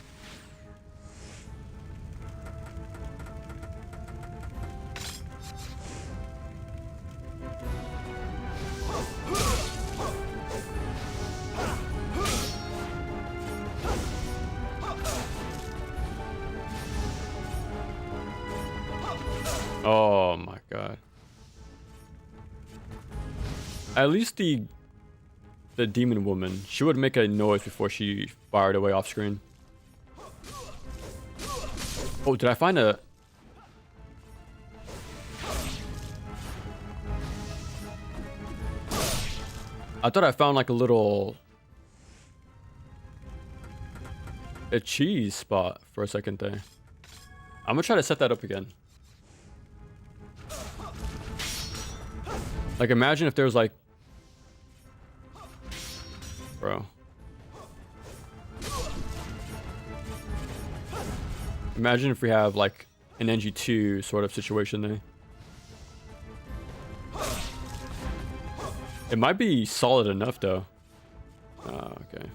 Oh my god. At least the demon woman, she would make a noise before she fired away off screen. Oh, did I find a... I thought I found like a cheese spot for a second there. I'm gonna try to set that up again. Like, imagine if there was like... Bro. Imagine if we have like an NG2 sort of situation there. It might be solid enough though. Oh, okay.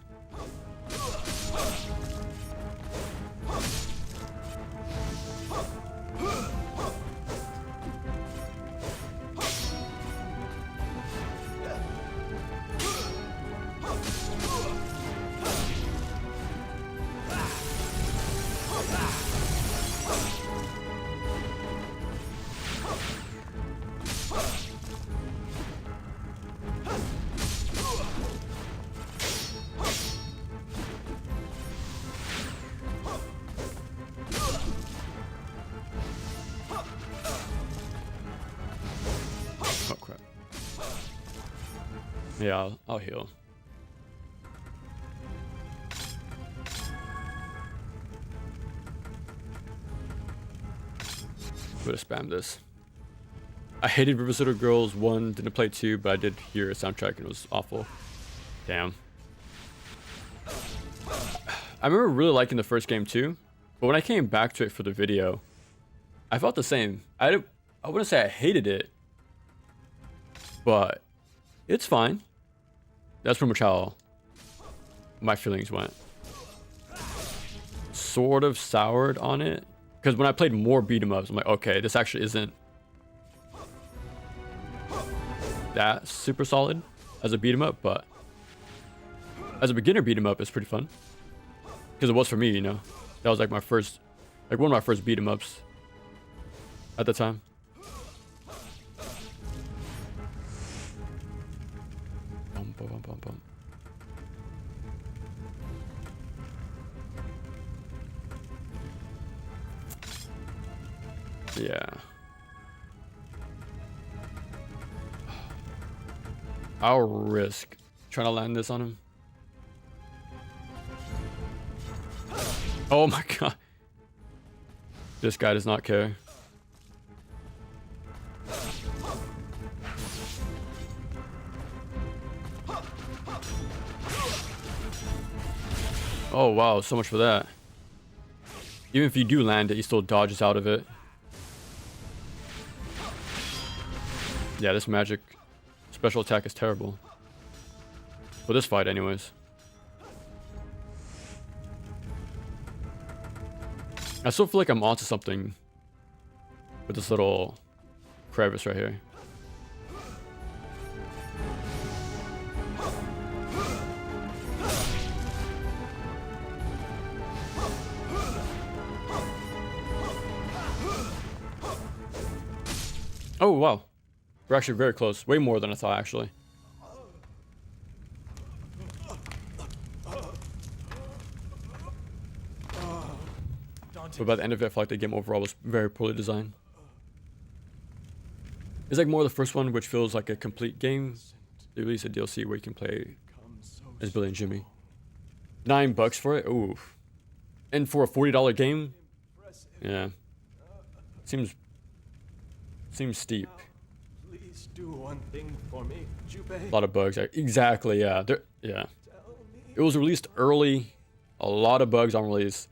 Oh crap. Yeah, I'll heal. I'm gonna spam this. I hated Riverside Girls 1, didn't play 2, but I did hear a soundtrack and it was awful. Damn. I remember really liking the first game too, but when I came back to it for the video, I felt the same. I wouldn't say I hated it, but it's fine. That's pretty much how my feelings went. Sort of soured on it, because when I played more beat 'em ups, I'm like, okay, this actually isn't that super solid as a beat 'em up, but as a beginner beat 'em up, it's pretty fun. Because it was for me, you know. That was like my first, like one of my first beat 'em ups at the time. Bum, bum, bum, bum, bum. Yeah. I'll risk trying to land this on him. Oh my god. This guy does not care. Oh wow, so much for that. Even if you do land it, he still dodges out of it. Yeah, this magic special attack is terrible. For this fight anyways. I still feel like I'm onto something with this little crevice right here. Oh, wow. We're actually very close. Way more than I thought, actually. But by the end of it, I feel like the game overall was very poorly designed. It's like more of the first one, which feels like a complete game. They released a DLC where you can play as Billy and Jimmy. $9 for it? Ooh. And for a $40 game? Yeah. Seems steep. Please do one thing for me, Jubei. A lot of bugs. Exactly, yeah. Yeah. It was released early. A lot of bugs on release.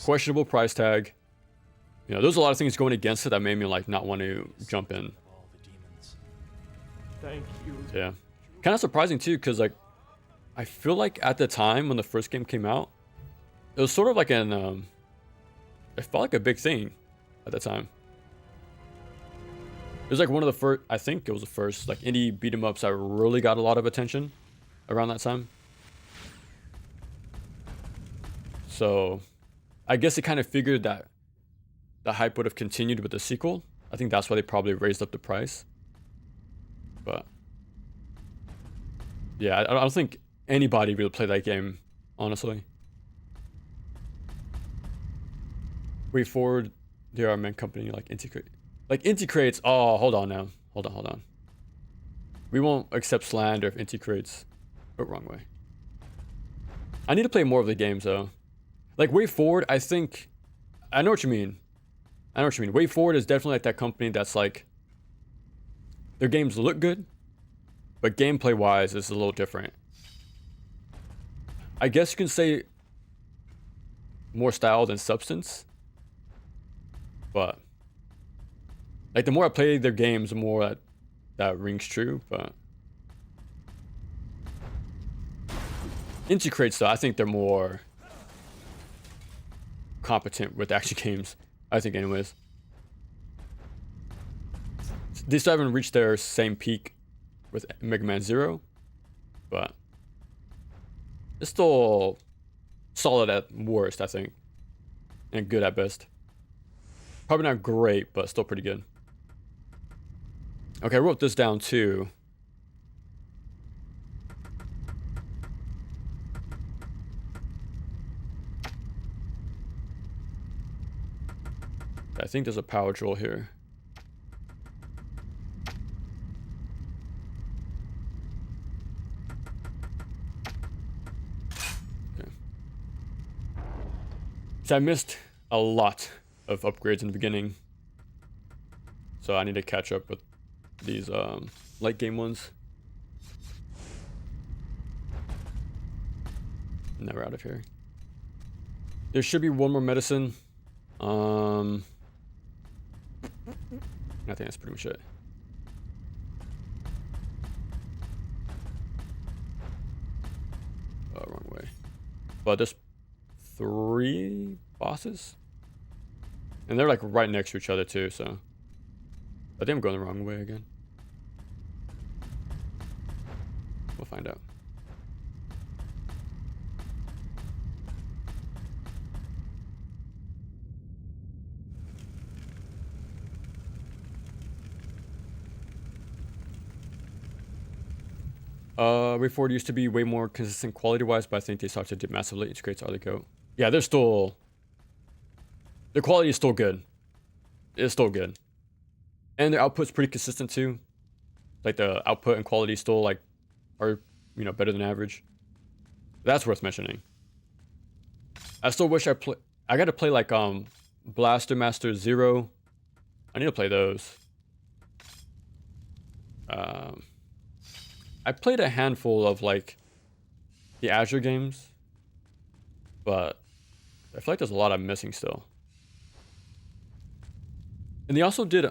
Questionable price tag. You know, there's a lot of things going against it that made me like not want to jump in. Thank you. Yeah. Kind of surprising too, because like I feel like at the time when the first game came out, it was sort of like an it felt like a big thing at the time. It was like one of the first, I think it was the first like indie beat 'em ups that really got a lot of attention around that time. So I guess it kind of figured that the hype would have continued with the sequel. I think that's why they probably raised up the price. But yeah, I don't think anybody really played that game, honestly. Way forward, there are men company like Integrate. Like Integrates, oh, hold on now. Hold on. We won't accept slander if Integrates. Oh, wrong way. I need to play more of the games though. Like Way Forward, I think, I know what you mean. Way Forward is definitely like that company that's like, their games look good, but gameplay wise is a little different. I guess you can say more style than substance, but like the more I play their games, the more that rings true. But Integrates though, I think they're more competent with action games, I think anyways. They still haven't reached their same peak with Mega Man Zero, but it's still solid at worst, I think, and good at best. Probably not great, but still pretty good. Okay, I wrote this down too. I think there's a power drill here. Okay. So I missed a lot of upgrades in the beginning, so I need to catch up with these late game ones. Now we're out of here. There should be one more medicine. I think that's pretty much it. Wrong way. But there's 3 bosses, and they're like right next to each other too, so I think I'm going the wrong way again. We'll find out. Way Forward used to be way more consistent quality-wise, but I think they started to massively integrate to other go. Yeah, they're still the quality is still good. It's still good. And their output's pretty consistent too. Like the output and quality still like are, you know, better than average. That's worth mentioning. I still wish I got to play like Blaster Master Zero. I need to play those. I played a handful of like the Azure games, but I feel like there's a lot I'm missing still. And they also did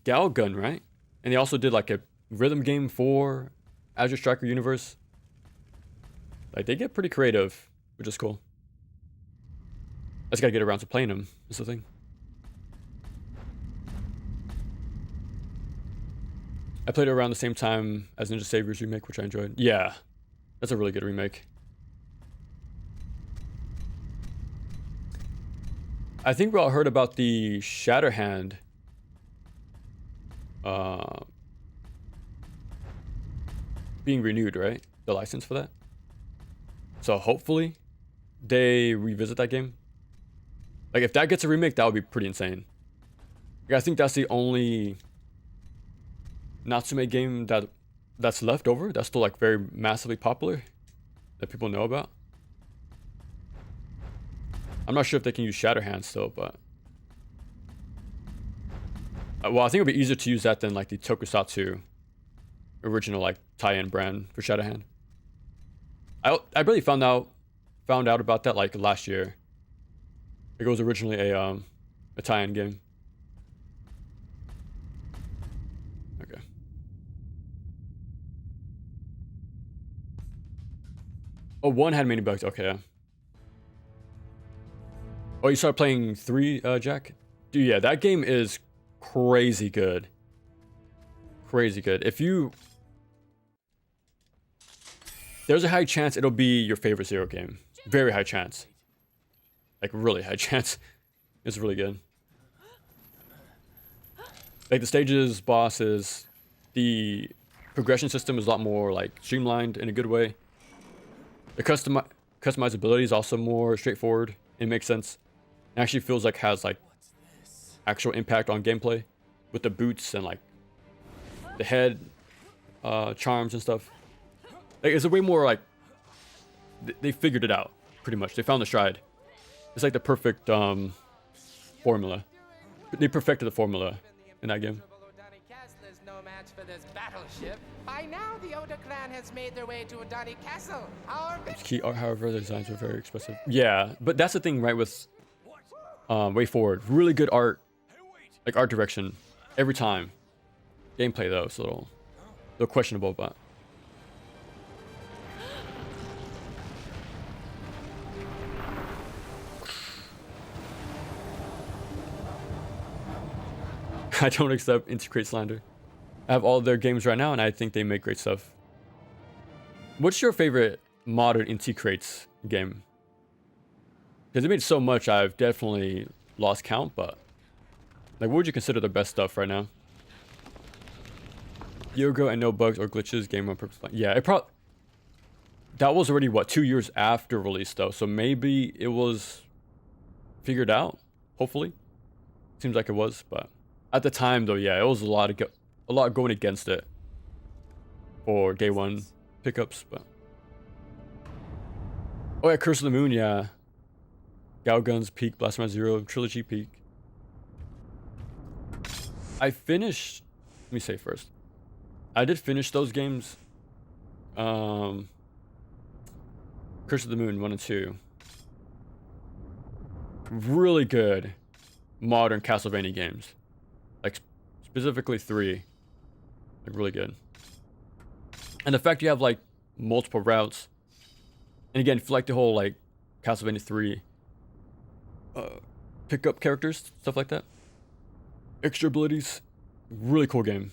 Galgun, right? And they also did like a rhythm game for Azure Striker Universe. Like they get pretty creative, which is cool. I just gotta get around to playing them. That's the thing. I played it around the same time as Ninja Savior's remake, which I enjoyed. Yeah, that's a really good remake. I think we all heard about the Shatterhand being renewed, right? The license for that. So hopefully they revisit that game. Like if that gets a remake, that would be pretty insane. Like, I think that's the only Natsume game that's left over that's still like very massively popular that people know about. I'm not sure if they can use Shatterhand still, but well, I think it'd be easier to use that than like the Tokusatsu original like tie-in brand for Shatterhand. I really found out about that like last year. It was originally a tie-in game. Okay. Oh, 1 had many bugs. Okay. Oh, you started playing 3, Jack? Dude, yeah, that game is crazy good. Crazy good. There's a high chance it'll be your favorite Zero game. Very high chance. Like, really high chance. It's really good. Like, the stages, bosses, the progression system is a lot more, like, streamlined in a good way. The customizability is also more straightforward. It makes sense. It actually feels like has, like, actual impact on gameplay. With the boots and, like, the head charms and stuff. Like, it's a way more, like, they figured it out, pretty much. They found the stride. It's like the perfect formula. They perfected the formula in that game. No match for this battleship. By now, the Oda clan has made their way to Odani Castle. It's key art, however, the designs are very expressive. Yeah, but that's the thing, right, with Way Forward. Really good art, like art direction, every time. Gameplay, though, is a little questionable, but... I don't accept Integrate slander. I have all their games right now, and I think they make great stuff. What's your favorite modern Integrates game? Because they made so much, I've definitely lost count, but... Like, what would you consider the best stuff right now? Yogo and no bugs or glitches, game on purpose. Yeah, it probably... That was already, what, 2 years after release, though. So maybe it was figured out, hopefully. Seems like it was, but... At the time, though, yeah, it was a lot going against it for day one pickups, but... Oh yeah, Curse of the Moon, yeah. Galgun's Peak, Blastman Zero, Trilogy Peak. I finished... Let me say first. I did finish those games. Curse of the Moon 1 and 2. Really good modern Castlevania games. Like, specifically 3. Like, really good. And the fact you have, like, multiple routes. And again, if you like the whole, like, Castlevania 3 pick up characters, stuff like that. Extra abilities. Really cool game.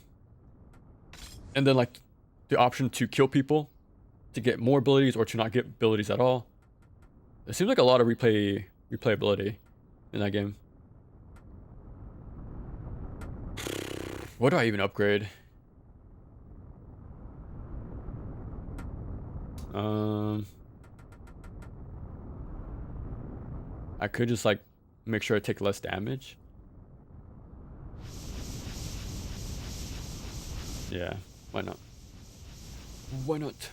And then, like, the option to kill people to get more abilities or to not get abilities at all. It seems like a lot of replayability in that game. What do I even upgrade? I could just like make sure I take less damage. Yeah, why not? Why not?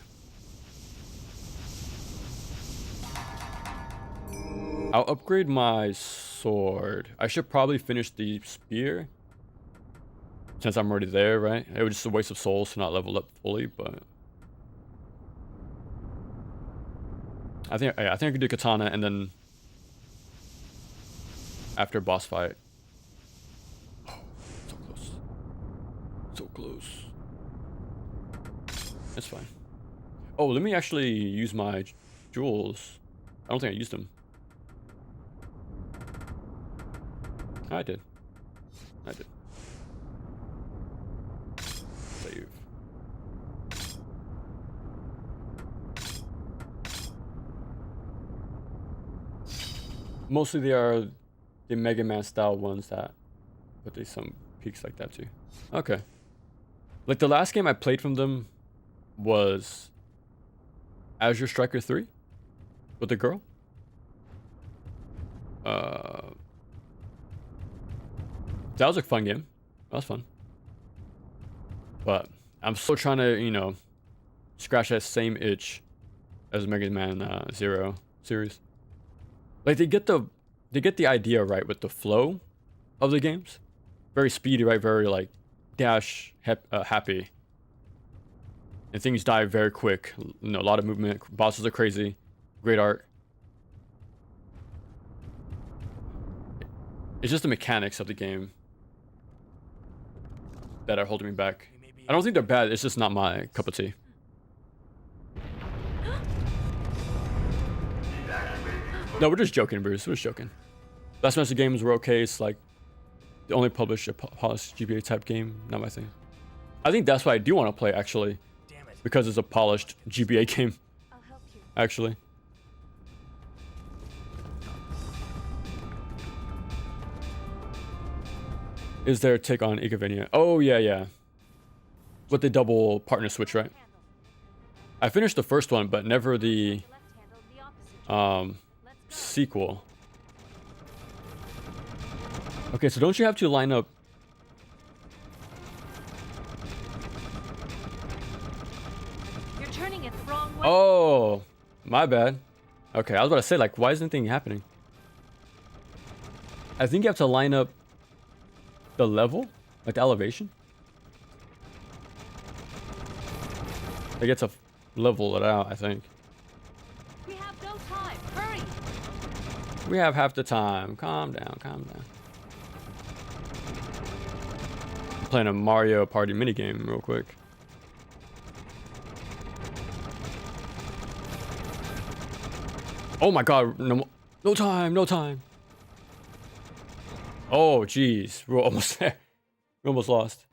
I'll upgrade my sword. I should probably finish the spear, since I'm already there, right? It was just a waste of souls to not level up fully, but I think I could do katana, and then after boss fight. Oh, so close. So close. It's fine. Oh, let me actually use my jewels. I don't think I used them. I did. I did. Save. Mostly they are the Mega Man style ones that, but there's some peaks like that too. Okay. Like the last game I played from them was Azure Striker 3 with the girl. That was a fun game. That was fun. But I'm still trying to, you know, scratch that same itch as Mega Man Zero series. Like they get the idea right with the flow of the games. Very speedy, right? Very like dash happy. And things die very quick. You know, a lot of movement. Bosses are crazy. Great art. It's just the mechanics of the game that are holding me back. I don't think they're bad. It's just not my cup of tea. No, we're just joking, Bruce. We're just joking. Last semester games were okay. It's like the only published polished GBA type game. Not my thing. I think that's why I do want to play, actually. Because it's a polished GBA game. I'll help you. Actually. Is there a take on Igavania? Oh, yeah, yeah. With the double partner switch, right? I finished the first one, but never the sequel. Okay, so don't you have to line up? You're turning it the wrong way. Oh, my bad. Okay, I was about to say, like, why isn't anything happening? I think you have to line up the level, like the elevation. It gets to level it out, I think. We have no time. Hurry. We have half the time. Calm down, calm down. I'm playing a Mario Party minigame real quick. Oh my god, no time, no time. Oh, jeez. We're almost there. We're almost lost.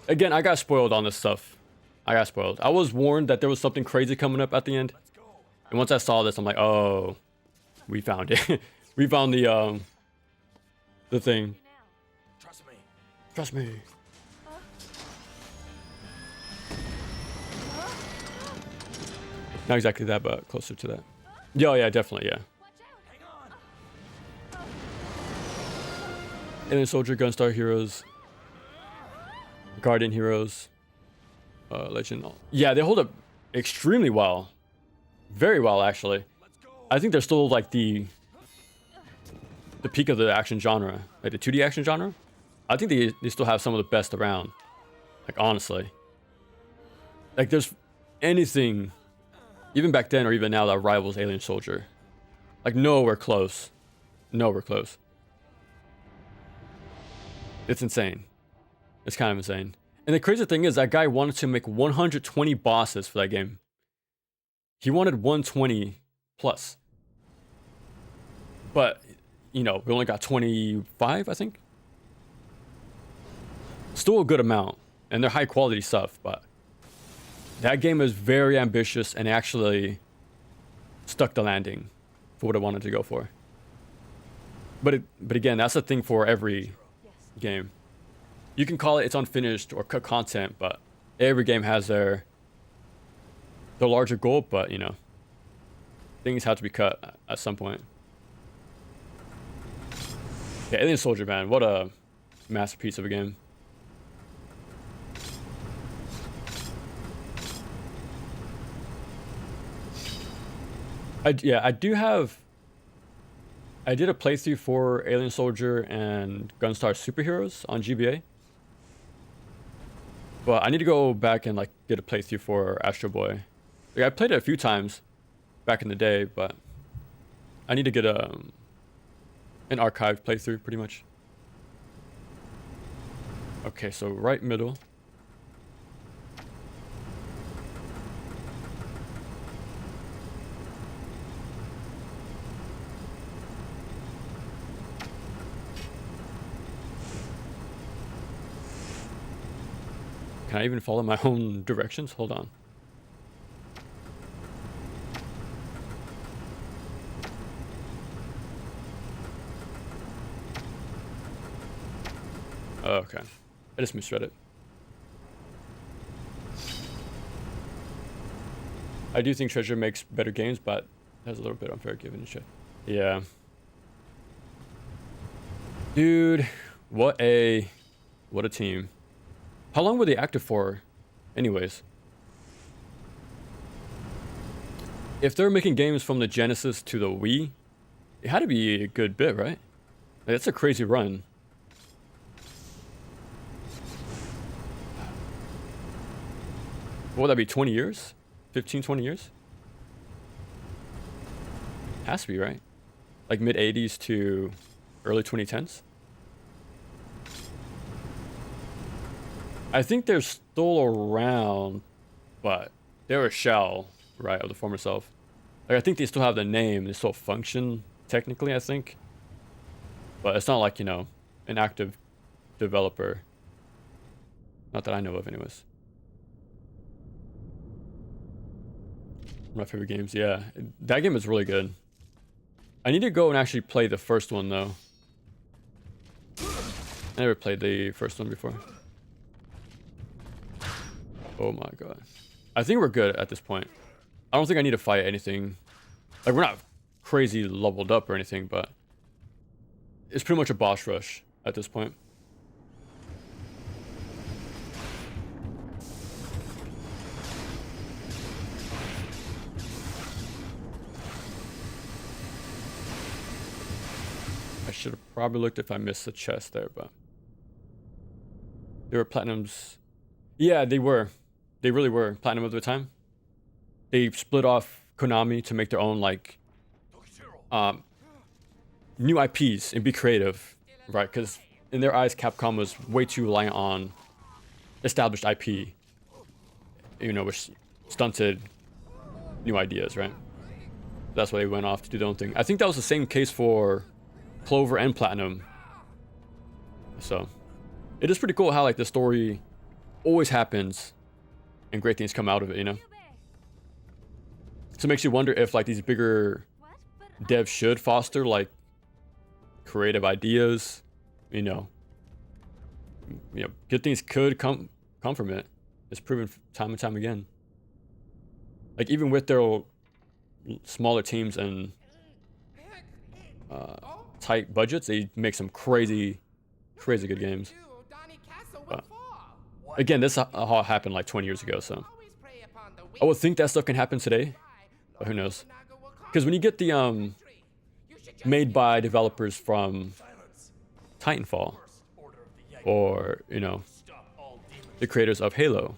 Again, I got spoiled on this stuff. I got spoiled. I was warned that there was something crazy coming up at the end. And once I saw this, I'm like, oh, we found it. We found the thing. Trust me. Trust me. Not exactly that, but closer to that. Yeah, yeah, definitely, yeah. Hang on. And then Soldier, Gunstar Heroes, Guardian Heroes, Legend. Yeah, they hold up extremely well. Very well, actually. I think they're still like the peak of the action genre, like the 2D action genre. I think they still have some of the best around. Like, honestly. Like, there's anything, even back then or even now, that rivals Alien Soldier. Like, nowhere close. Nowhere close. It's insane. It's kind of insane. And the crazy thing is, that guy wanted to make 120 bosses for that game. He wanted 120 plus. But, you know, we only got 25, I think. Still a good amount. And they're high quality stuff, but that game is very ambitious and actually stuck the landing for what I wanted to go for. But again, that's the thing for every game. You can call it it's unfinished or cut content, but every game has their larger goal, but you know, things have to be cut at some point. Yeah, Alien Soldier, man, what a masterpiece of a game. I did a playthrough for Alien Soldier and Gunstar Superheroes on GBA. But I need to go back and like get a playthrough for Astro Boy. Like, I played it a few times back in the day, but I need to get an archived playthrough pretty much. Okay, so right middle. Can I even follow my own directions? Hold on. Oh, okay. I just misread it. I do think Treasure makes better games, but that's a little bit unfair given shit. Yeah. Dude, what a team. How long were they active for anyways? If they're making games from the Genesis to the Wii, it had to be a good bit, right? Like, that's a crazy run. What would that be, 20 years? 15, 20 years? Has to be, right? Like mid-80s to early 2010s? I think they're still around, but they're a shell, right, of the former self. Like, I think they still have the name, they still function, technically, I think. But it's not like, you know, an active developer. Not that I know of, anyways. My favorite games, yeah. That game is really good. I need to go and actually play the first one, though. I never played the first one before. Oh my god. I think we're good at this point. I don't think I need to fight anything. Like, we're not crazy leveled up or anything, but it's pretty much a boss rush at this point. I should have probably looked if I missed the chest there, but they were platinums. Yeah, they were. They really were platinum of the time. They split off Konami to make their own, like, new IPs and be creative, right? Because in their eyes, Capcom was way too reliant on established IP, you know, which stunted new ideas, right? That's why they went off to do their own thing. I think that was the same case for Clover and Platinum. So it is pretty cool how, like, the story always happens and great things come out of it, you know? So it makes you wonder if, like, these bigger devs should foster, like, creative ideas, you know, good things could come from it. It's proven time and time again. Like, even with their smaller teams and tight budgets, they make some crazy good games. But again, this all happened like 20 years ago, so I would think that stuff can happen today, but who knows? Because when you get the made by developers from Titanfall, or, you know, the creators of Halo,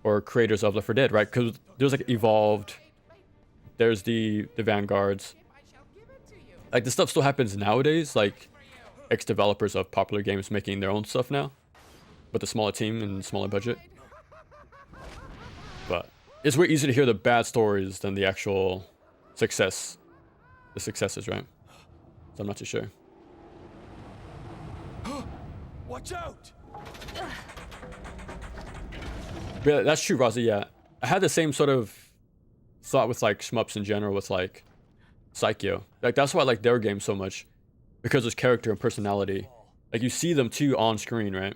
or creators of Left 4 Dead, right? Because there's, like, Evolved, there's the Vanguards. Like, this stuff still happens nowadays, like ex-developers of popular games making their own stuff now, with a smaller team and smaller budget. But it's way easier to hear the bad stories than the actual successes, right? So I'm not too sure. Watch out! Yeah, that's true, Rozzy, yeah. I had the same sort of thought with, like, shmups in general, with, like, Psycho. Like, that's why I like their game so much, because there's character and personality. Like, you see them too on screen, right?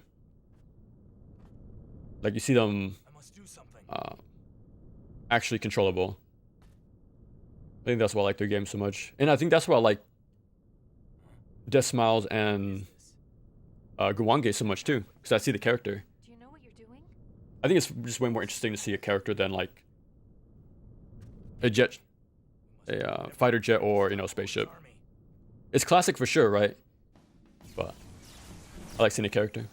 Like, you see them actually controllable. I think that's why I like their game so much. And I think that's why I like Death Smiles and Guwange so much too, because I see the character. Do you know what you're doing? I think it's just way more interesting to see a character than like a jet, a fighter jet, or spaceship. It's classic for sure, right? But I like seeing a character.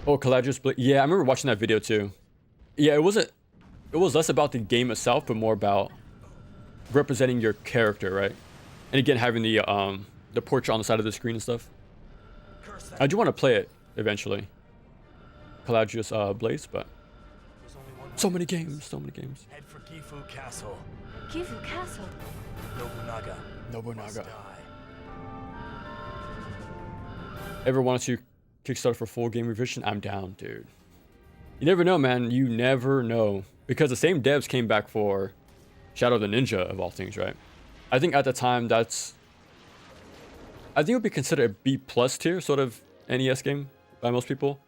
Oh, Caladrius Blade. Yeah, I remember watching that video too. Yeah, it was less about the game itself, but more about representing your character, right? And again, having the portrait on the side of the screen and stuff. I do want to play it eventually. Caladrius Blaze, but so many games. Head for Gifu Castle. Gifu Castle. Nobunaga. must die. Ever wanted to Kickstarter for full game revision? I'm down, dude. You never know, man. You never know. Because the same devs came back for Shadow of the Ninja, of all things, right? I think at the time I think it would be considered a B+ tier sort of NES game by most people.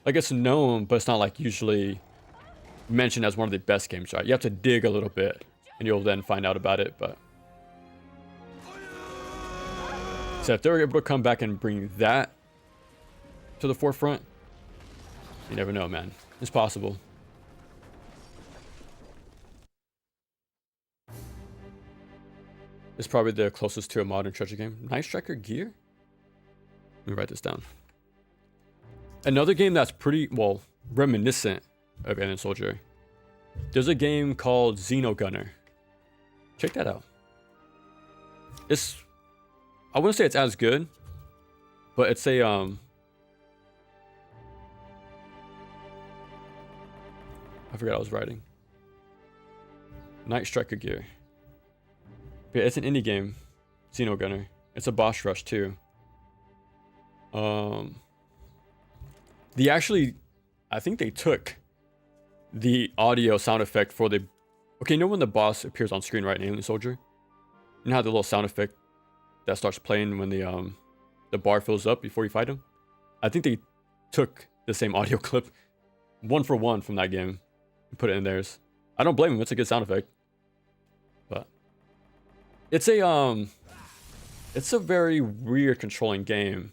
Like, it's known, but it's not like usually mentioned as one of the best games, right? You have to dig a little bit and you'll then find out about it, but so if they're able to come back and bring that to the forefront, you never know, man. It's possible. It's probably the closest to a modern treasure game. Night Striker Gear? Let me write this down. Another game that's pretty, well, reminiscent of Alien Soldier. There's a game called Xenogunner. Check that out. I wouldn't say it's as good, but it's a, I forgot I was writing. Night Striker Gear. But it's an indie game, Xenogunner. It's a boss rush too. I think they took the audio sound effect for the. Okay, you know when the boss appears on screen, right, in Alien Soldier? You know how the little sound effect that starts playing when the bar fills up before you fight him? I think they took the same audio clip, one for one, from that game and put it in theirs. I don't blame them. It's a good sound effect. But it's a very weird controlling game.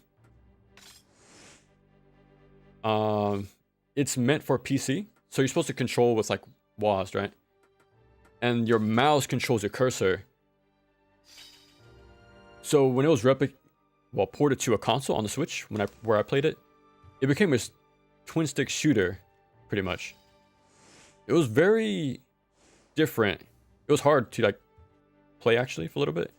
It's meant for PC, so you're supposed to control with like WASD, right? And your mouse controls your cursor. So when it was ported to a console on the Switch, where I played it, it became a twin stick shooter, pretty much. It was very different. It was hard to like play actually for a little bit,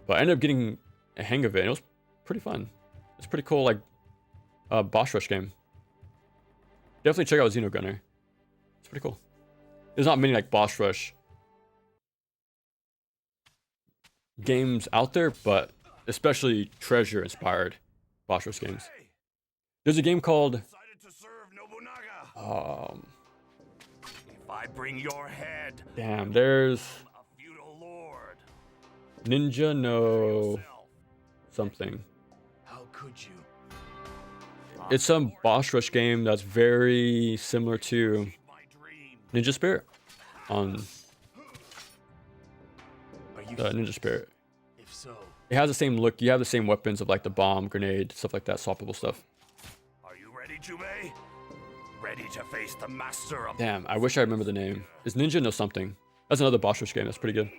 but I ended up getting a hang of it, and it was pretty fun. It's pretty cool, like boss rush game. Definitely check out Xenogunner. It's pretty cool. There's not many like boss rush games out there, but especially treasure inspired boss rush games. There's a game called If I bring your head, damn, there's a feudal lord. Ninja no something. How could you? It's some boss rush game that's very similar to Ninja Spirit on Ninja Spirit. If so, It has the same look. You have the same weapons of like the bomb, grenade, stuff like that, swappable stuff. are you ready, Jubei? Ready to face the master of... Damn, I wish I remember the name. It's Ninja no something. That's another boss rush game. That's pretty good.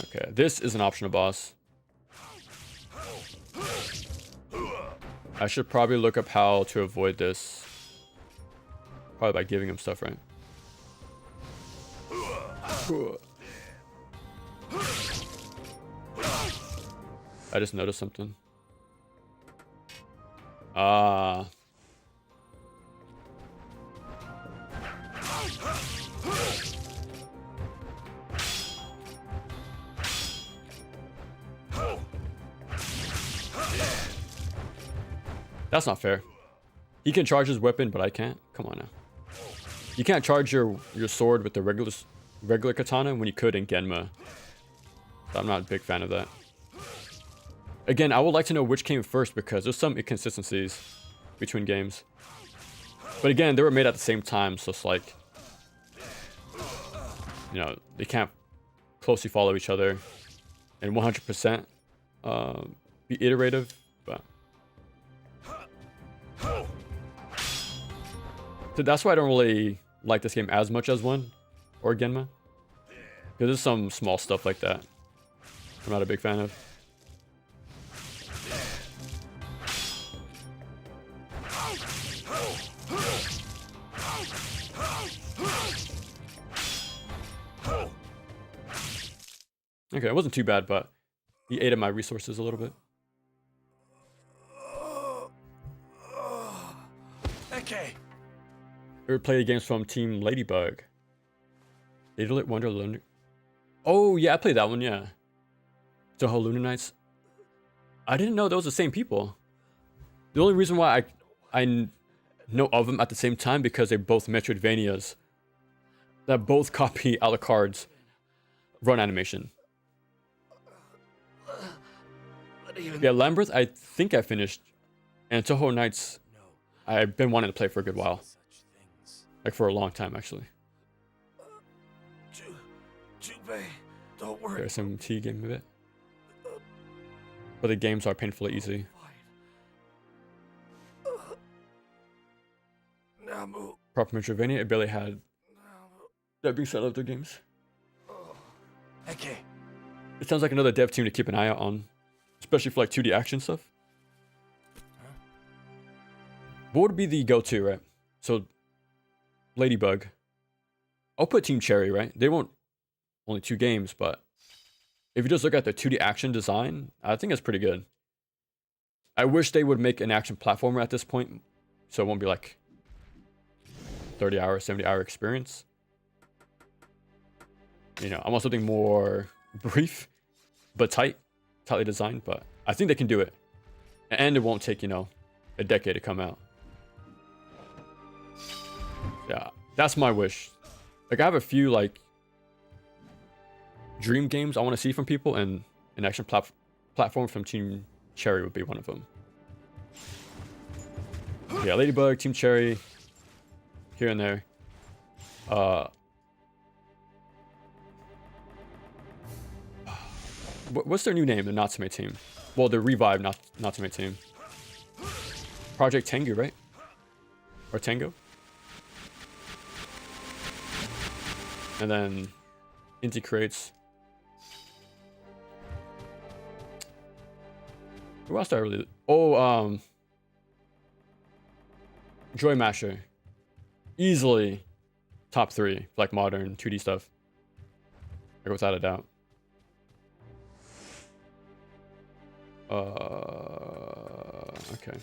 Okay, this is an optional boss. I should probably look up how to avoid this. Probably by giving him stuff, right? I just noticed something. Ah. That's not fair. He can charge his weapon, but I can't. Come on now. You can't charge your sword with the regular katana when you could in Genma. I'm not a big fan of that. Again, I would like to know which came first because there's some inconsistencies between games. But again, they were made at the same time, so it's like, you know, they can't closely follow each other and 100% be iterative. But so that's why I don't really like this game as much as 1 or Genma, because there's some small stuff like that I'm not a big fan of. Okay, it wasn't too bad, but he ate at my resources a little bit. Okay. We would play the games from Team Ladybug. Daedalus Wonderland. Oh, yeah, I played that one, yeah. Toho Lunar Nights. I didn't know those were the same people. The only reason why I know of them at the same time because they're both Metroidvanias that both copy Alucard's run animation. Yeah, Labyrinth, I think I finished. And Toho Nights, I've been wanting to play for a good while. Like for a long time, actually. Don't worry. There's some T game of it. But the games are painfully easy. Proper Metroidvania, it barely had that being said of the games. Okay. It sounds like another dev team to keep an eye out on, especially for like 2D action stuff. What would be the go-to, right? So, Ladybug. I'll put Team Cherry, right? They won't only 2 games, but if you just look at the 2D action design, I think it's pretty good. I wish they would make an action platformer at this point, so it won't be like 30-hour, 70-hour experience. You know, I want something more brief, but tightly designed, but I think they can do it. And it won't take, you know, a decade to come out. Yeah, that's my wish. Like, I have a few, like, dream games I want to see from people, and an action platform from Team Cherry would be one of them. Yeah, Ladybug, Team Cherry, here and there. What's their new name? The Natsume team. Well, the revived Natsume team. Project Tengu, right? Or Tango? And then Inti creates. Who else do I really? Oh, Joy Masher. Easily top 3, like modern 2D stuff. Like without a doubt. Okay.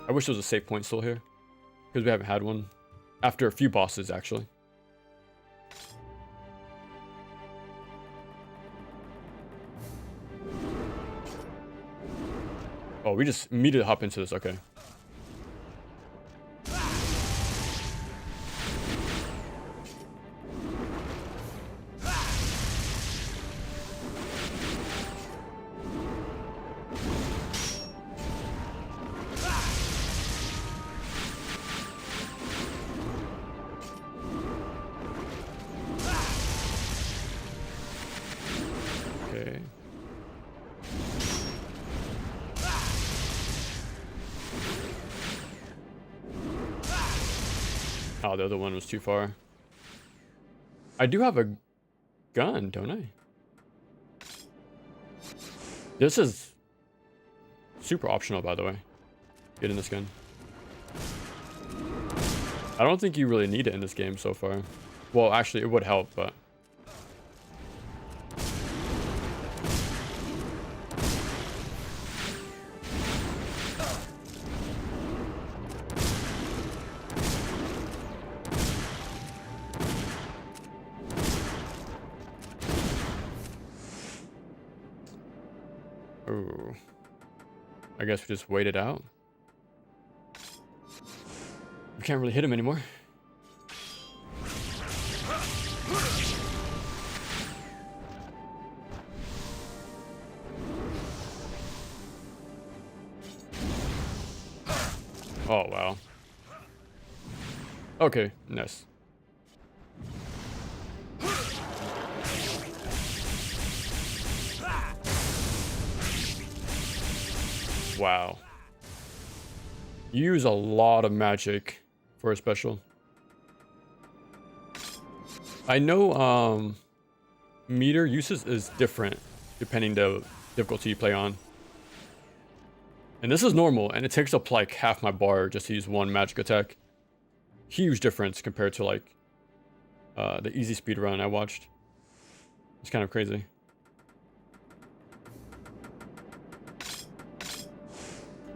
I wish there was a save point still here, because we haven't had one after a few bosses actually. Oh, we just immediately hop into this. Okay. Okay. Oh, the other one was too far. I do have a gun, don't I? This is super optional, by the way. Getting this gun. I don't think you really need it in this game so far. Well, actually, it would help, but... Ooh. I guess we just wait it out. We can't really hit him anymore. Oh, wow. Okay, nice. Wow. You use a lot of magic for a special. I know meter uses is different depending the difficulty you play on. And this is normal, and it takes up like half my bar just to use one magic attack. Huge difference compared to like the easy speed run I watched. It's kind of crazy.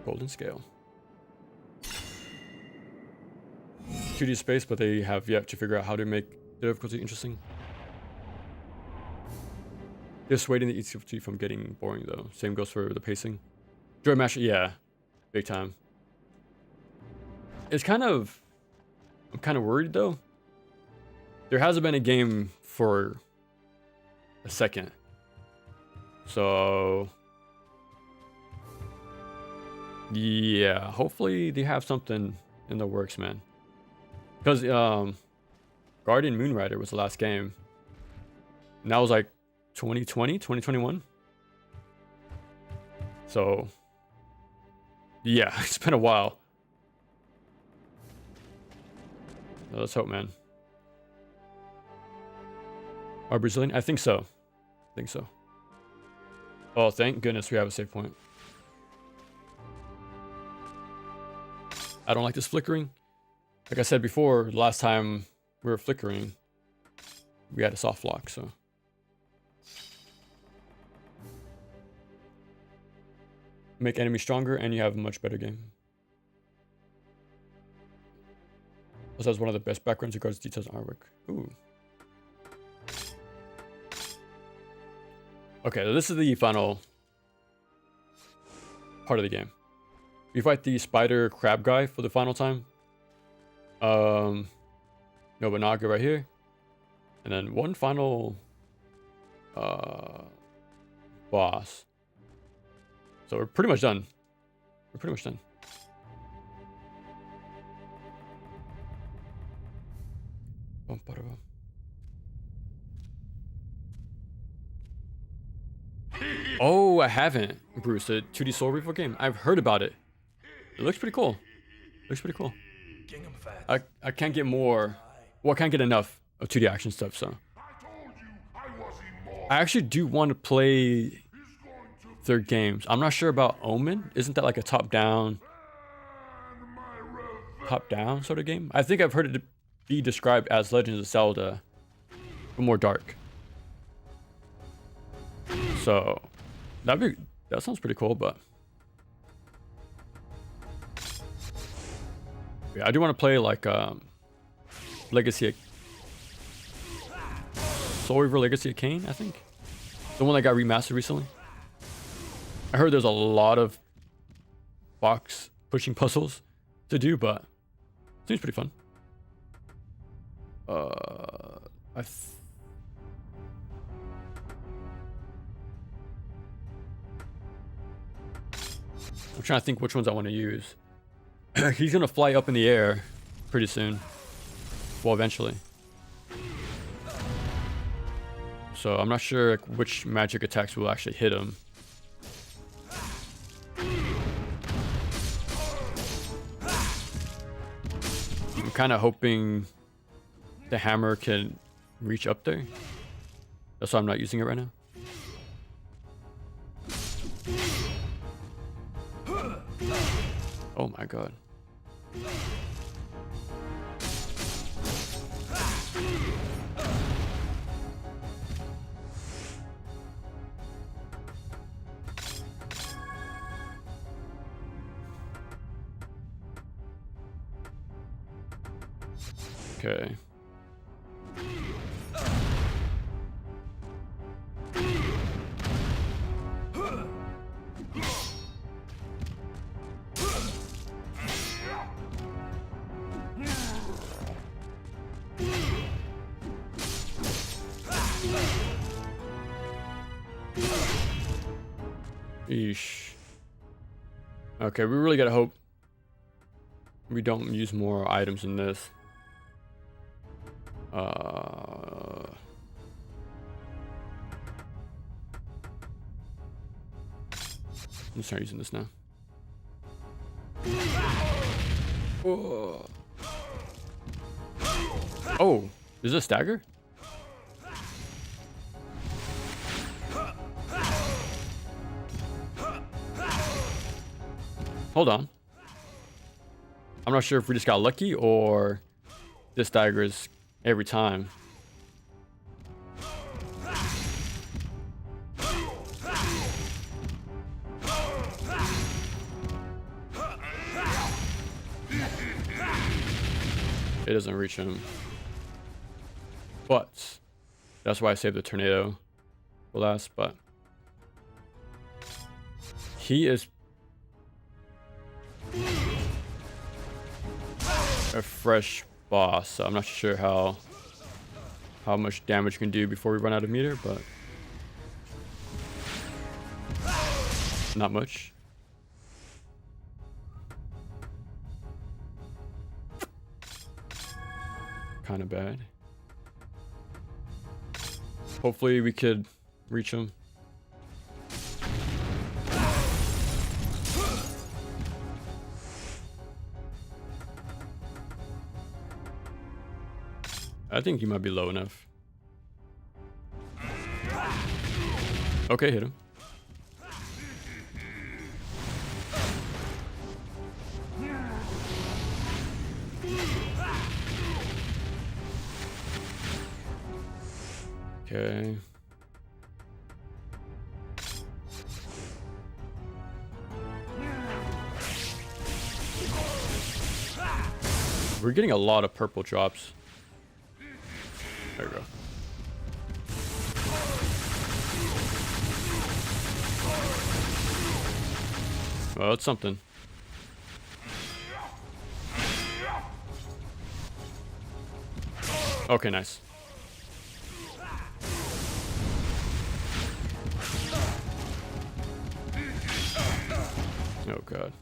Golden scale. 2D space, but they have yet to figure out how to make the difficulty interesting. Dissuading the difficulty from getting boring though. Same goes for the pacing. Joy Master, yeah, big time. It's kind of, I'm kind of worried though. There hasn't been a game for a second. So yeah, hopefully they have something in the works, man. Because Guardian Moonrider was the last game. And that was like 2020, 2021. So yeah, it's been a while. Let's hope, man. Are Brazilian? I think so. I think so. Oh, thank goodness we have a save point. I don't like this flickering. Like I said before, last time we were flickering, we had a soft lock, so. Make enemies stronger and you have a much better game. Also has one of the best backgrounds regards to details and artwork. Ooh. Okay, so this is the final part of the game. We fight the spider crab guy for the final time. Nobunaga right here. And then one final boss. So we're pretty much done. We're pretty much done. Oh, I haven't, Bruce. The 2D Soul Reaper game. I've heard about it. It looks pretty cool. Looks pretty cool. I can't get more. Well, I can't get enough of 2D action stuff, so. I actually do want to play third games. I'm not sure about Omen. Isn't that like a top-down sort of game? I think I've heard it be described as Legends of Zelda, but more dark. So that sounds pretty cool, but yeah, I do want to play like Legacy of Soul Reaver Legacy of Kain, I think. The one that got remastered recently. I heard there's a lot of box pushing puzzles to do, but it seems pretty fun. I'm trying to think which ones I want to use. He's gonna fly up in the air pretty soon. Well, eventually. So I'm not sure which magic attacks will actually hit him. I'm kind of hoping the hammer can reach up there. That's why I'm not using it right now. Oh my god. Okay. Eesh. Okay, we really gotta hope We don't use more items in this. I'm start using this now. Oh. Oh, is this a stagger? Hold on. I'm not sure if we just got lucky or this stagger is every time. It doesn't reach him. But that's why I saved the tornado for last, but he is a fresh boss, so I'm not sure how much damage we can do before we run out of meter, but not much. Kind of bad. Hopefully we could reach him. I think he might be low enough. Okay, hit him. Okay. We're getting a lot of purple drops. There we go. Well, it's something. Okay, nice. Oh god.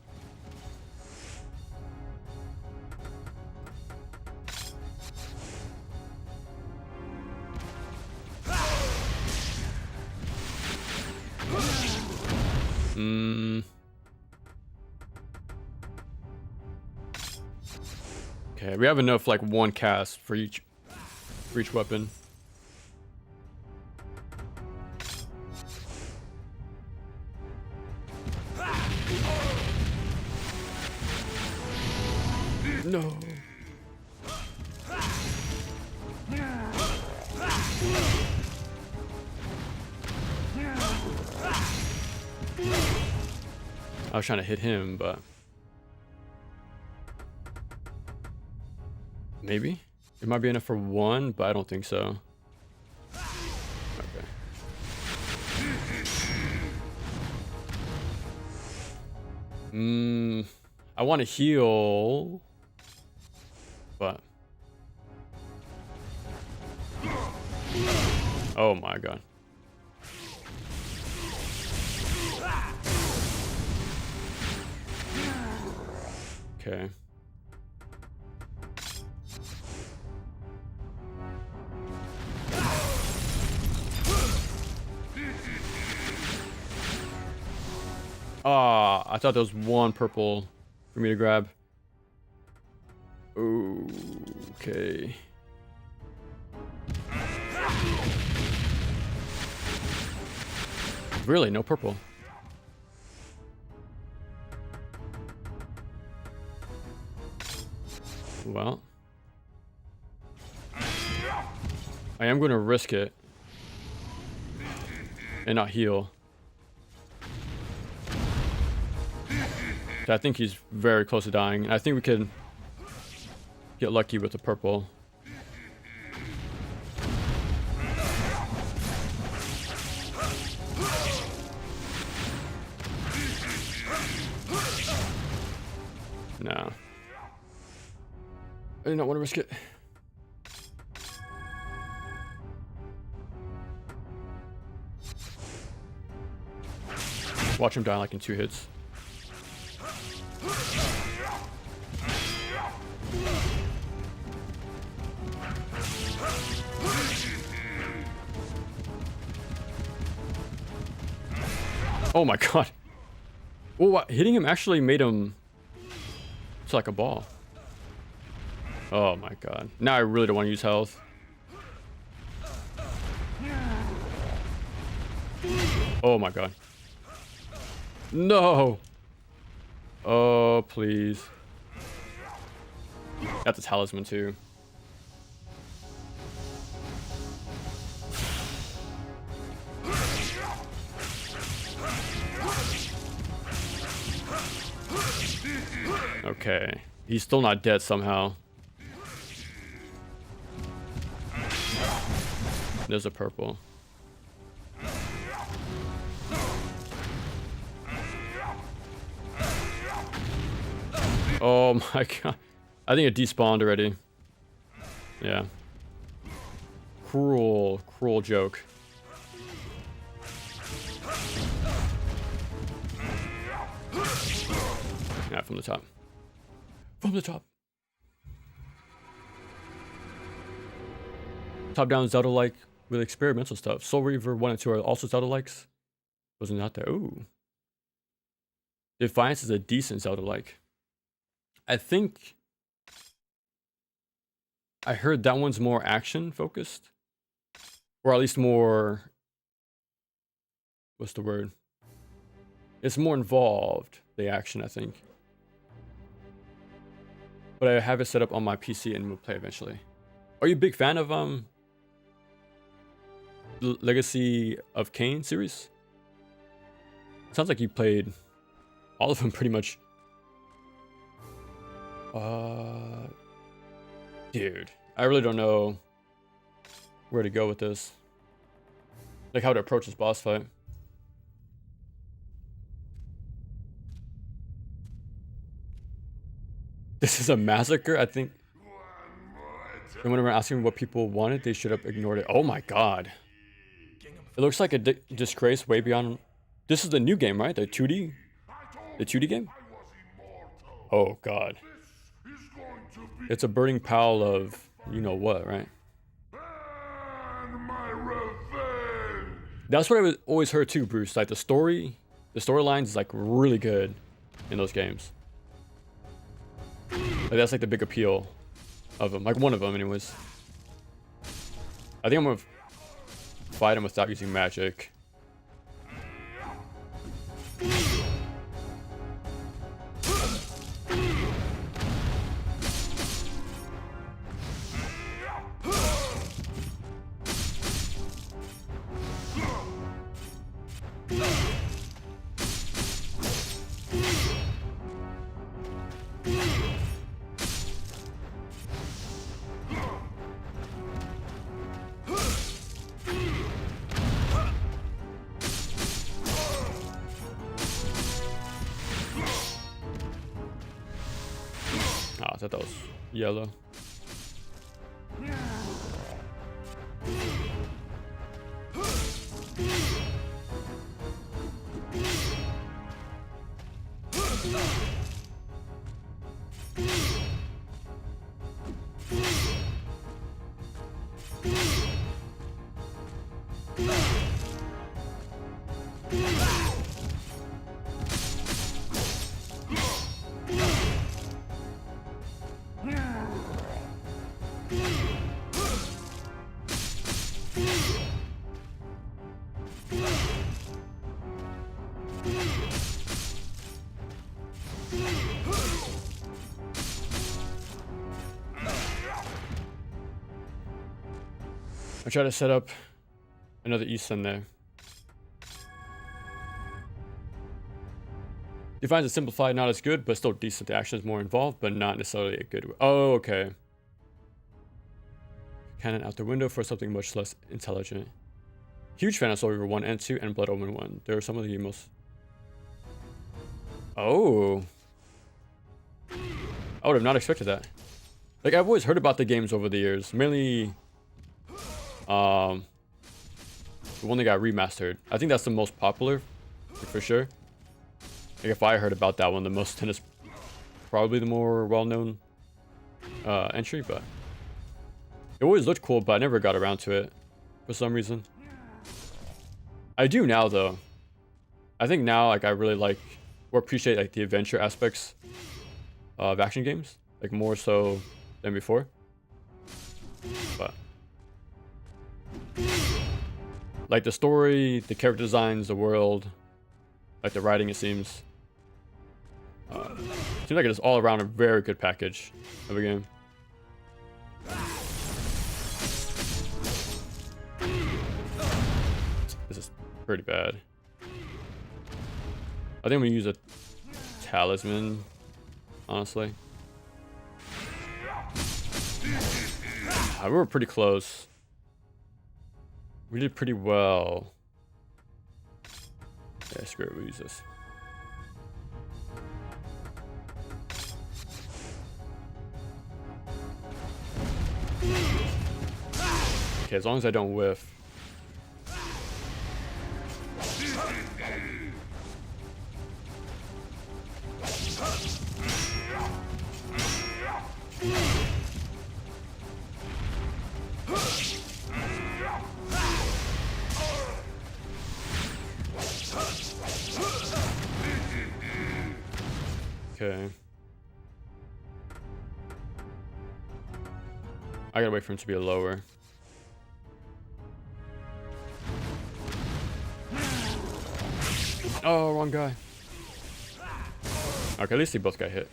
Okay, we have enough like one cast for each weapon. No. I was trying to hit him, but maybe it might be enough for one, but I don't think so. Okay. I want to heal, but oh my god. Okay. Ah, I thought there was one purple for me to grab. Okay. Really, no purple. Well, I am going to risk it and not heal. I think he's very close to dying, and I think we could get lucky with the purple. No. I do not want to risk it. Watch him die like in 2 hits. Oh my god. Oh, what? Hitting him actually made him... It's like a ball. Oh my god. Now I really don't want to use health. Oh my god. No! Oh, please. That's a talisman too. Okay. He's still not dead somehow. There's a purple. Oh my god. I think it despawned already. Yeah. Cruel, cruel joke. Yeah, from the top. From the top. Top-down Zelda-like with experimental stuff. Soul Reaver 1 and 2 are also Zelda-likes. Wasn't that there? Ooh. Defiance is a decent Zelda-like. I think I heard that one's more action-focused. Or at least more... What's the word? It's more involved, the action, I think. But I have it set up on my PC and we'll play eventually. Are you a big fan of Legacy of Kain series? Sounds like you played all of them pretty much. Dude, I really don't know where to go with this. Like how to approach this boss fight. This is a massacre, I think. And whenever asking what people wanted, they should have ignored it. Oh my god. It looks like a disgrace way beyond... This is the new game, right? The 2D? The 2D game? Oh god. It's a burning pile of... You know what, right? That's what I always heard too, Bruce. Like the storyline is like really good in those games. Like that's like the big appeal of them. Like one of them anyways. I think I'm gonna fight him without using magic. I thought that was yellow. I try to set up another East-Sun there. Defines it simplified, not as good, but still decent. The action is more involved, but not necessarily a good way. Oh, okay. Cannon out the window for something much less intelligent. Huge fan of Soul Reaver 1 and 2 and Blood Omen 1. There are some of the most... Oh. I would have not expected that. Like, I've always heard about the games over the years. Mainly... the one that got remastered. I think that's the most popular, for sure. Like if I heard about that one, the most, then it's probably the more well-known entry, but it always looked cool, but I never got around to it for some reason. I do now, though. I think now like I really like or appreciate like the adventure aspects of action games, like more so than before. But like the story, the character designs, the world, like the writing, it seems like it's all around a very good package of a game. This is pretty bad. I think I'm gonna use a talisman, honestly. We were pretty close. We did pretty well. Yeah, screw it, we'll use this. Okay, as long as I don't whiff. Okay. I gotta wait for him to be a lower. Oh, wrong guy. Okay, at least they both got hit.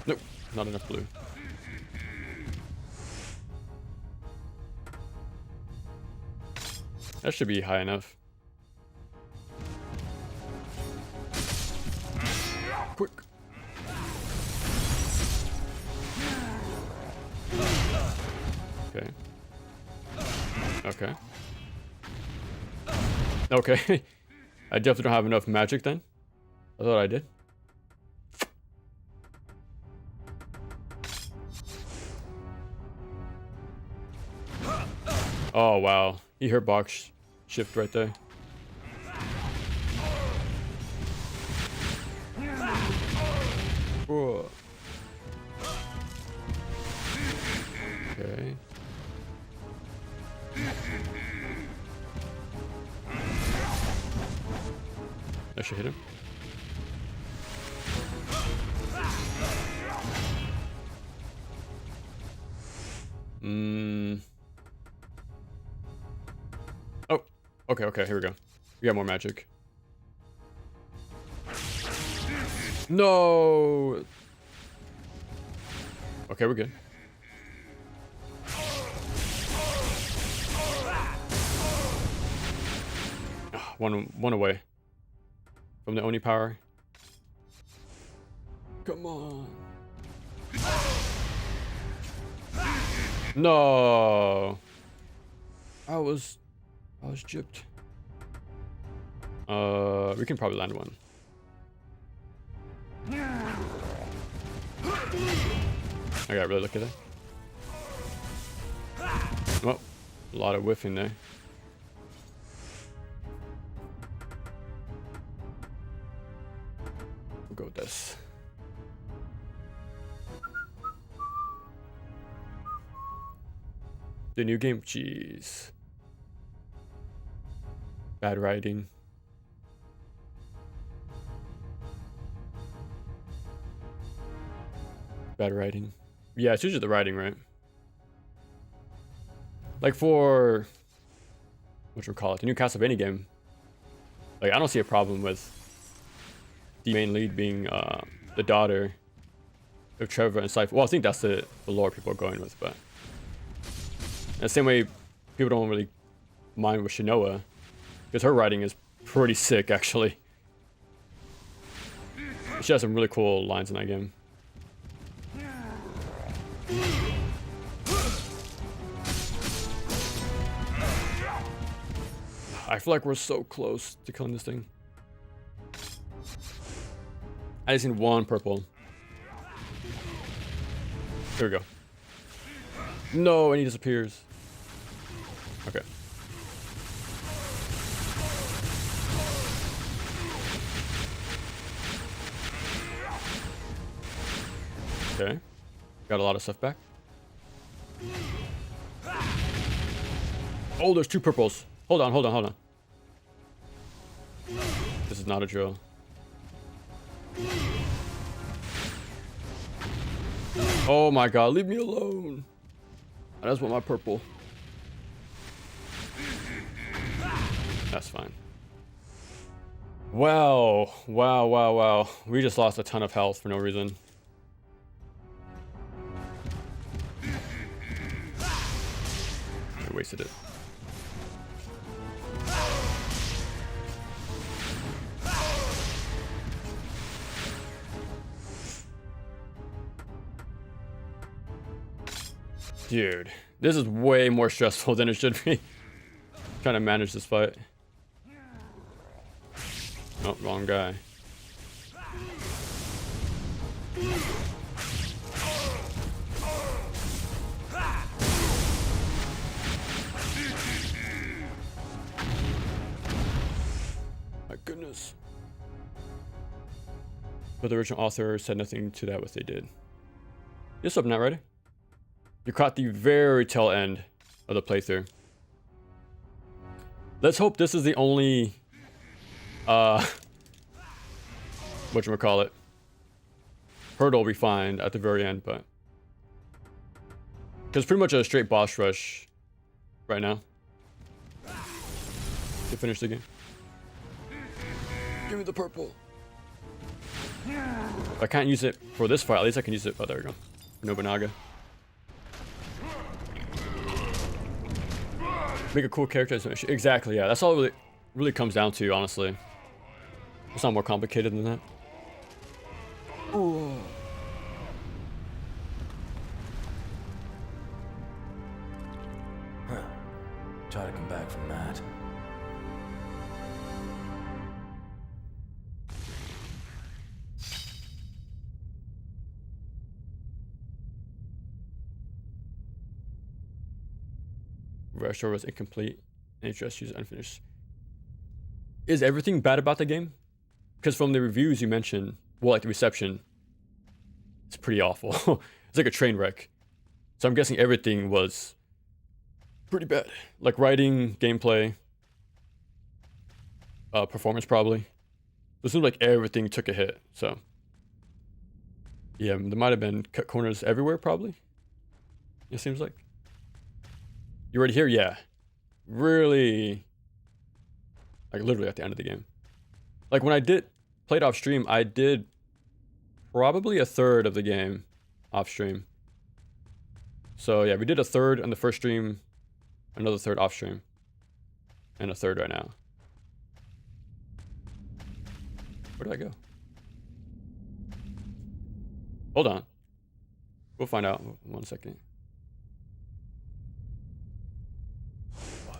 Nope, not enough blue. That should be high enough. Quick. Okay. Okay. Okay. I definitely don't have enough magic then. I thought I did. Oh, wow. He hurt box shift right there. Whoa. Okay. That should hit him. Oh, okay, here we go. We got more magic. No! Okay, we're good. One away from the Oni power. Come on. No. I was gypped. We can probably land one. I got really lucky there. Well, a lot of whiffing there. We'll go with this. The new game, jeez. Bad writing. Bad writing. Yeah, it's usually the writing, right? Like for whatchamacallit, the new Castlevania game. Like I don't see a problem with the main lead being the daughter of Trevor and Cypher. Well, I think that's the lore people are going with, but in the same way people don't really mind with Shinoa, because her writing is pretty sick actually. She has some really cool lines in that game. I feel like we're so close to killing this thing. I just need one purple. Here we go. No, and he disappears. Okay. Okay. Got a lot of stuff back. Oh, there's 2 purples. Hold on, hold on, hold on. This is not a drill. Oh my god, leave me alone. I just want my purple. That's fine. Wow. Wow, wow, wow. We just lost a ton of health for no reason. I wasted it. Dude, this is way more stressful than it should be. Trying to manage this fight. Oh, wrong guy. My goodness. But the original author said nothing to that what they did. Yes, up, not ready? You caught the very tail end of the playthrough. Let's hope this is the only whatchamacallit, hurdle we find at the very end, but because pretty much a straight boss rush right now to finish the game. Give me the purple. If I can't use it for this fight, at least I can use it. Oh, there we go. Nobunaga. Make a cool character. Exactly, yeah. That's all it really comes down to, honestly. It's not more complicated than that. Ooh. Huh. Try to come back from that. Retro was incomplete and just used unfinished. Is everything bad about the game? Because from the reviews you mentioned, well, like the reception, it's pretty awful. It's like a train wreck. So I'm guessing everything was pretty bad. Like writing, gameplay, performance probably. So it seems like everything took a hit. So yeah, there might have been cut corners everywhere probably. It seems like. You already here? Yeah. Really, like literally at the end of the game. Like when I played off stream, I did probably a third of the game off stream. So yeah, we did a third on the first stream, another third off stream, and a third right now. Where did I go? Hold on. We'll find out. 1 second.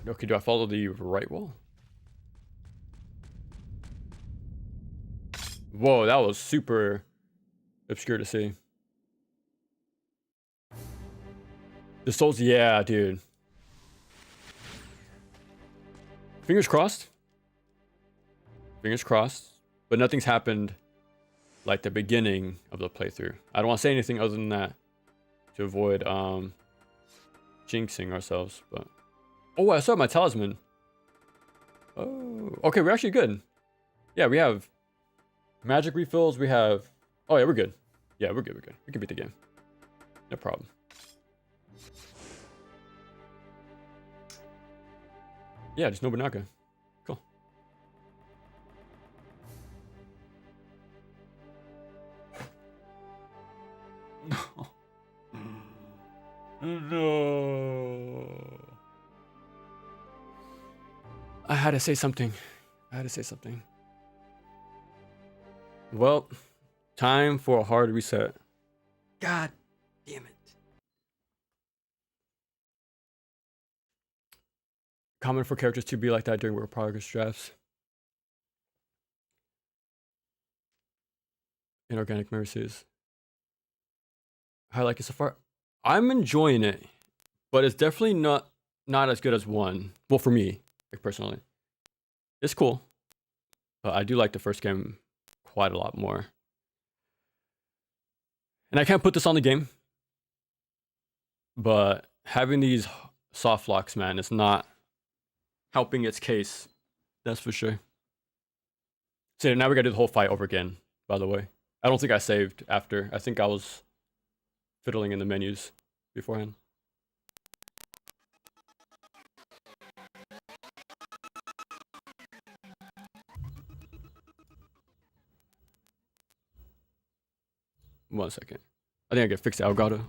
Okay, do I follow the right wall? Whoa, that was super obscure to see. The souls, yeah, dude. Fingers crossed. Fingers crossed. But nothing's happened like the beginning of the playthrough. I don't want to say anything other than that to avoid jinxing ourselves, but... Oh, I saw my talisman. Oh, okay, we're actually good. Yeah, we have magic refills. We have... Oh, yeah, we're good. Yeah, we're good, we're good. We can beat the game. No problem. Yeah, just Nobunaga. Cool. No. I had to say something. Well, time for a hard reset. God damn it. Common for characters to be like that during work progress drafts. Inorganic mercies. How I like it so far. I'm enjoying it, but it's definitely not as good as 1. Well, for me, like personally, it's cool, but I do like the first game quite a lot more. And I can't put this on the game, but having these soft locks, man, it's not helping its case. That's for sure. So now we gotta do the whole fight over again, by the way. I don't think I saved after. I think I was fiddling in the menus beforehand. One second. I think I can fix the Elgato.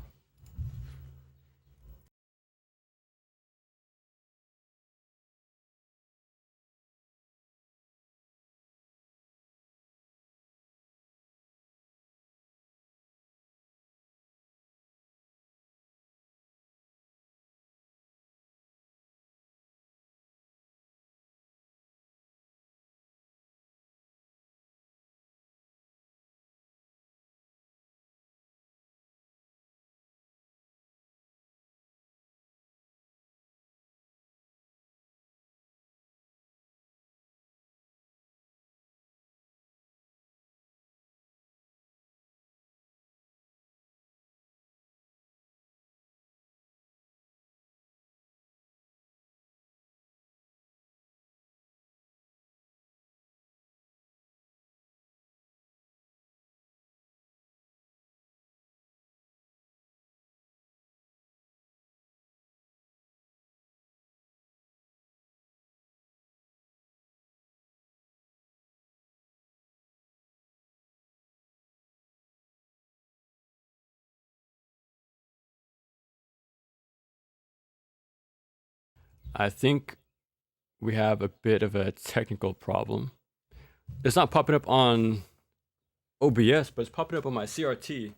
I think we have a bit of a technical problem. It's not popping up on OBS, but it's popping up on my CRT.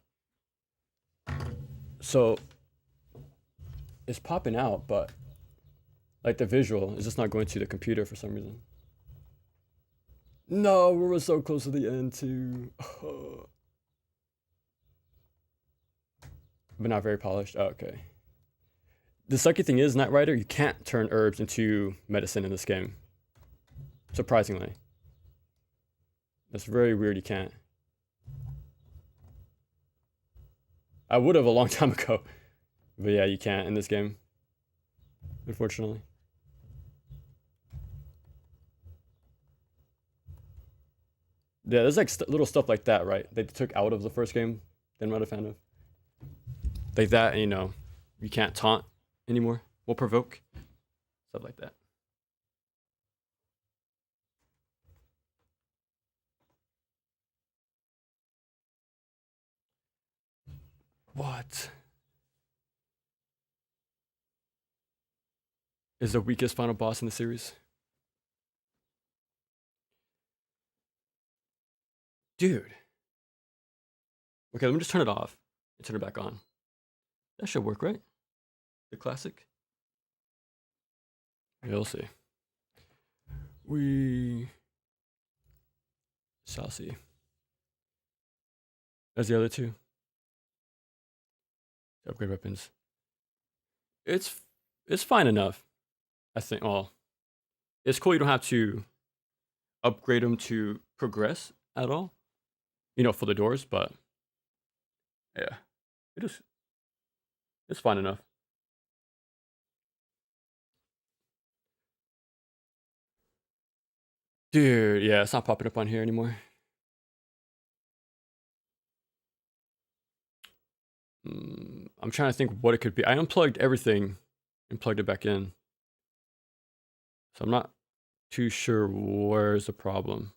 So it's popping out, but like the visual is just not going to the computer for some reason. No, we were so close to the end too. But not very polished. Oh, okay. The sucky thing is, Knight Rider, you can't turn herbs into medicine in this game. Surprisingly. That's very weird, you can't. I would have a long time ago. But yeah, you can't in this game. Unfortunately. Yeah, there's like little stuff like that, right? They took out of the first game. That I'm not a fan of. Like that, you know, you can't taunt anymore. Will provoke. Stuff like that. What? Is the weakest final boss in the series? Dude. Okay, let me just turn it off and turn it back on. That should work, right? The classic. Yeah, we'll see. We shall see. As the other two. Upgrade weapons. It's fine enough. I think. Well, it's cool you don't have to upgrade them to progress at all. You know, for the doors, but yeah, it's fine enough. Dude, yeah, it's not popping up on here anymore. I'm trying to think what it could be. I unplugged everything and plugged it back in. So I'm not too sure where's the problem.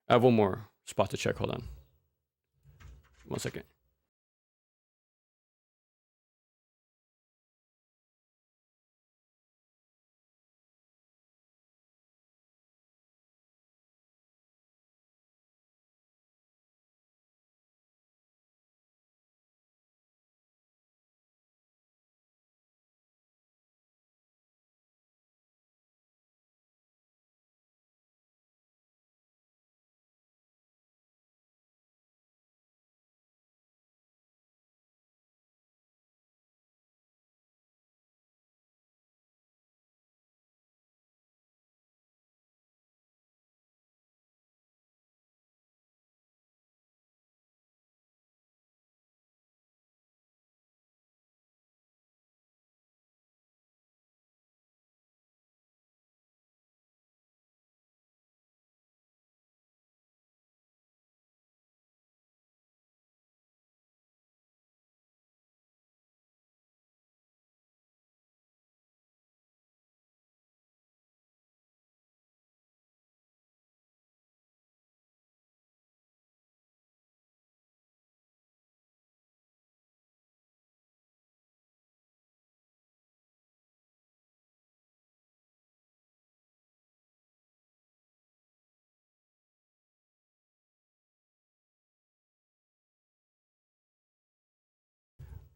I have one more spot to check. Hold on. 1 second.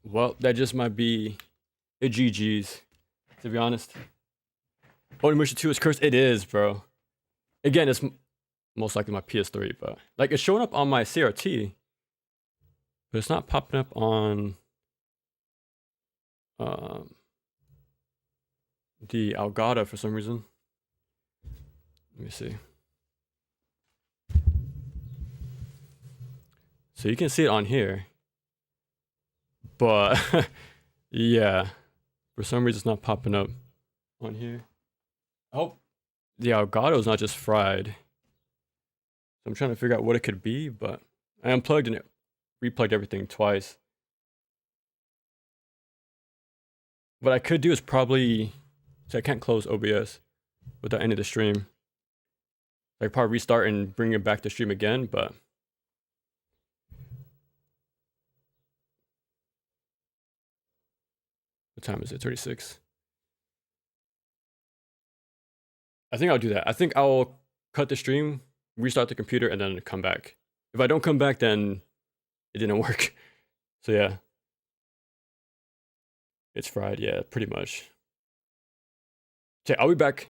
Well, that just might be a GG's, to be honest. Onimusha 2 is cursed. It is, bro. Again, it's most likely my PS3, but like it's showing up on my CRT, but it's not popping up on the Elgato for some reason. Let me see. So you can see it on here, but yeah, for some reason it's not popping up on here. I hope the Elgato is not just fried. I'm trying to figure out what it could be, but I unplugged and it replugged everything twice. What I could do is probably, so I can't close OBS without ending the stream. I could probably restart and bring it back to stream again, but what time is it? 36. I think I'll do that. I think I'll cut the stream, restart the computer, and then come back. If I don't come back, then it didn't work. So yeah. It's fried, yeah, pretty much. Okay, I'll be back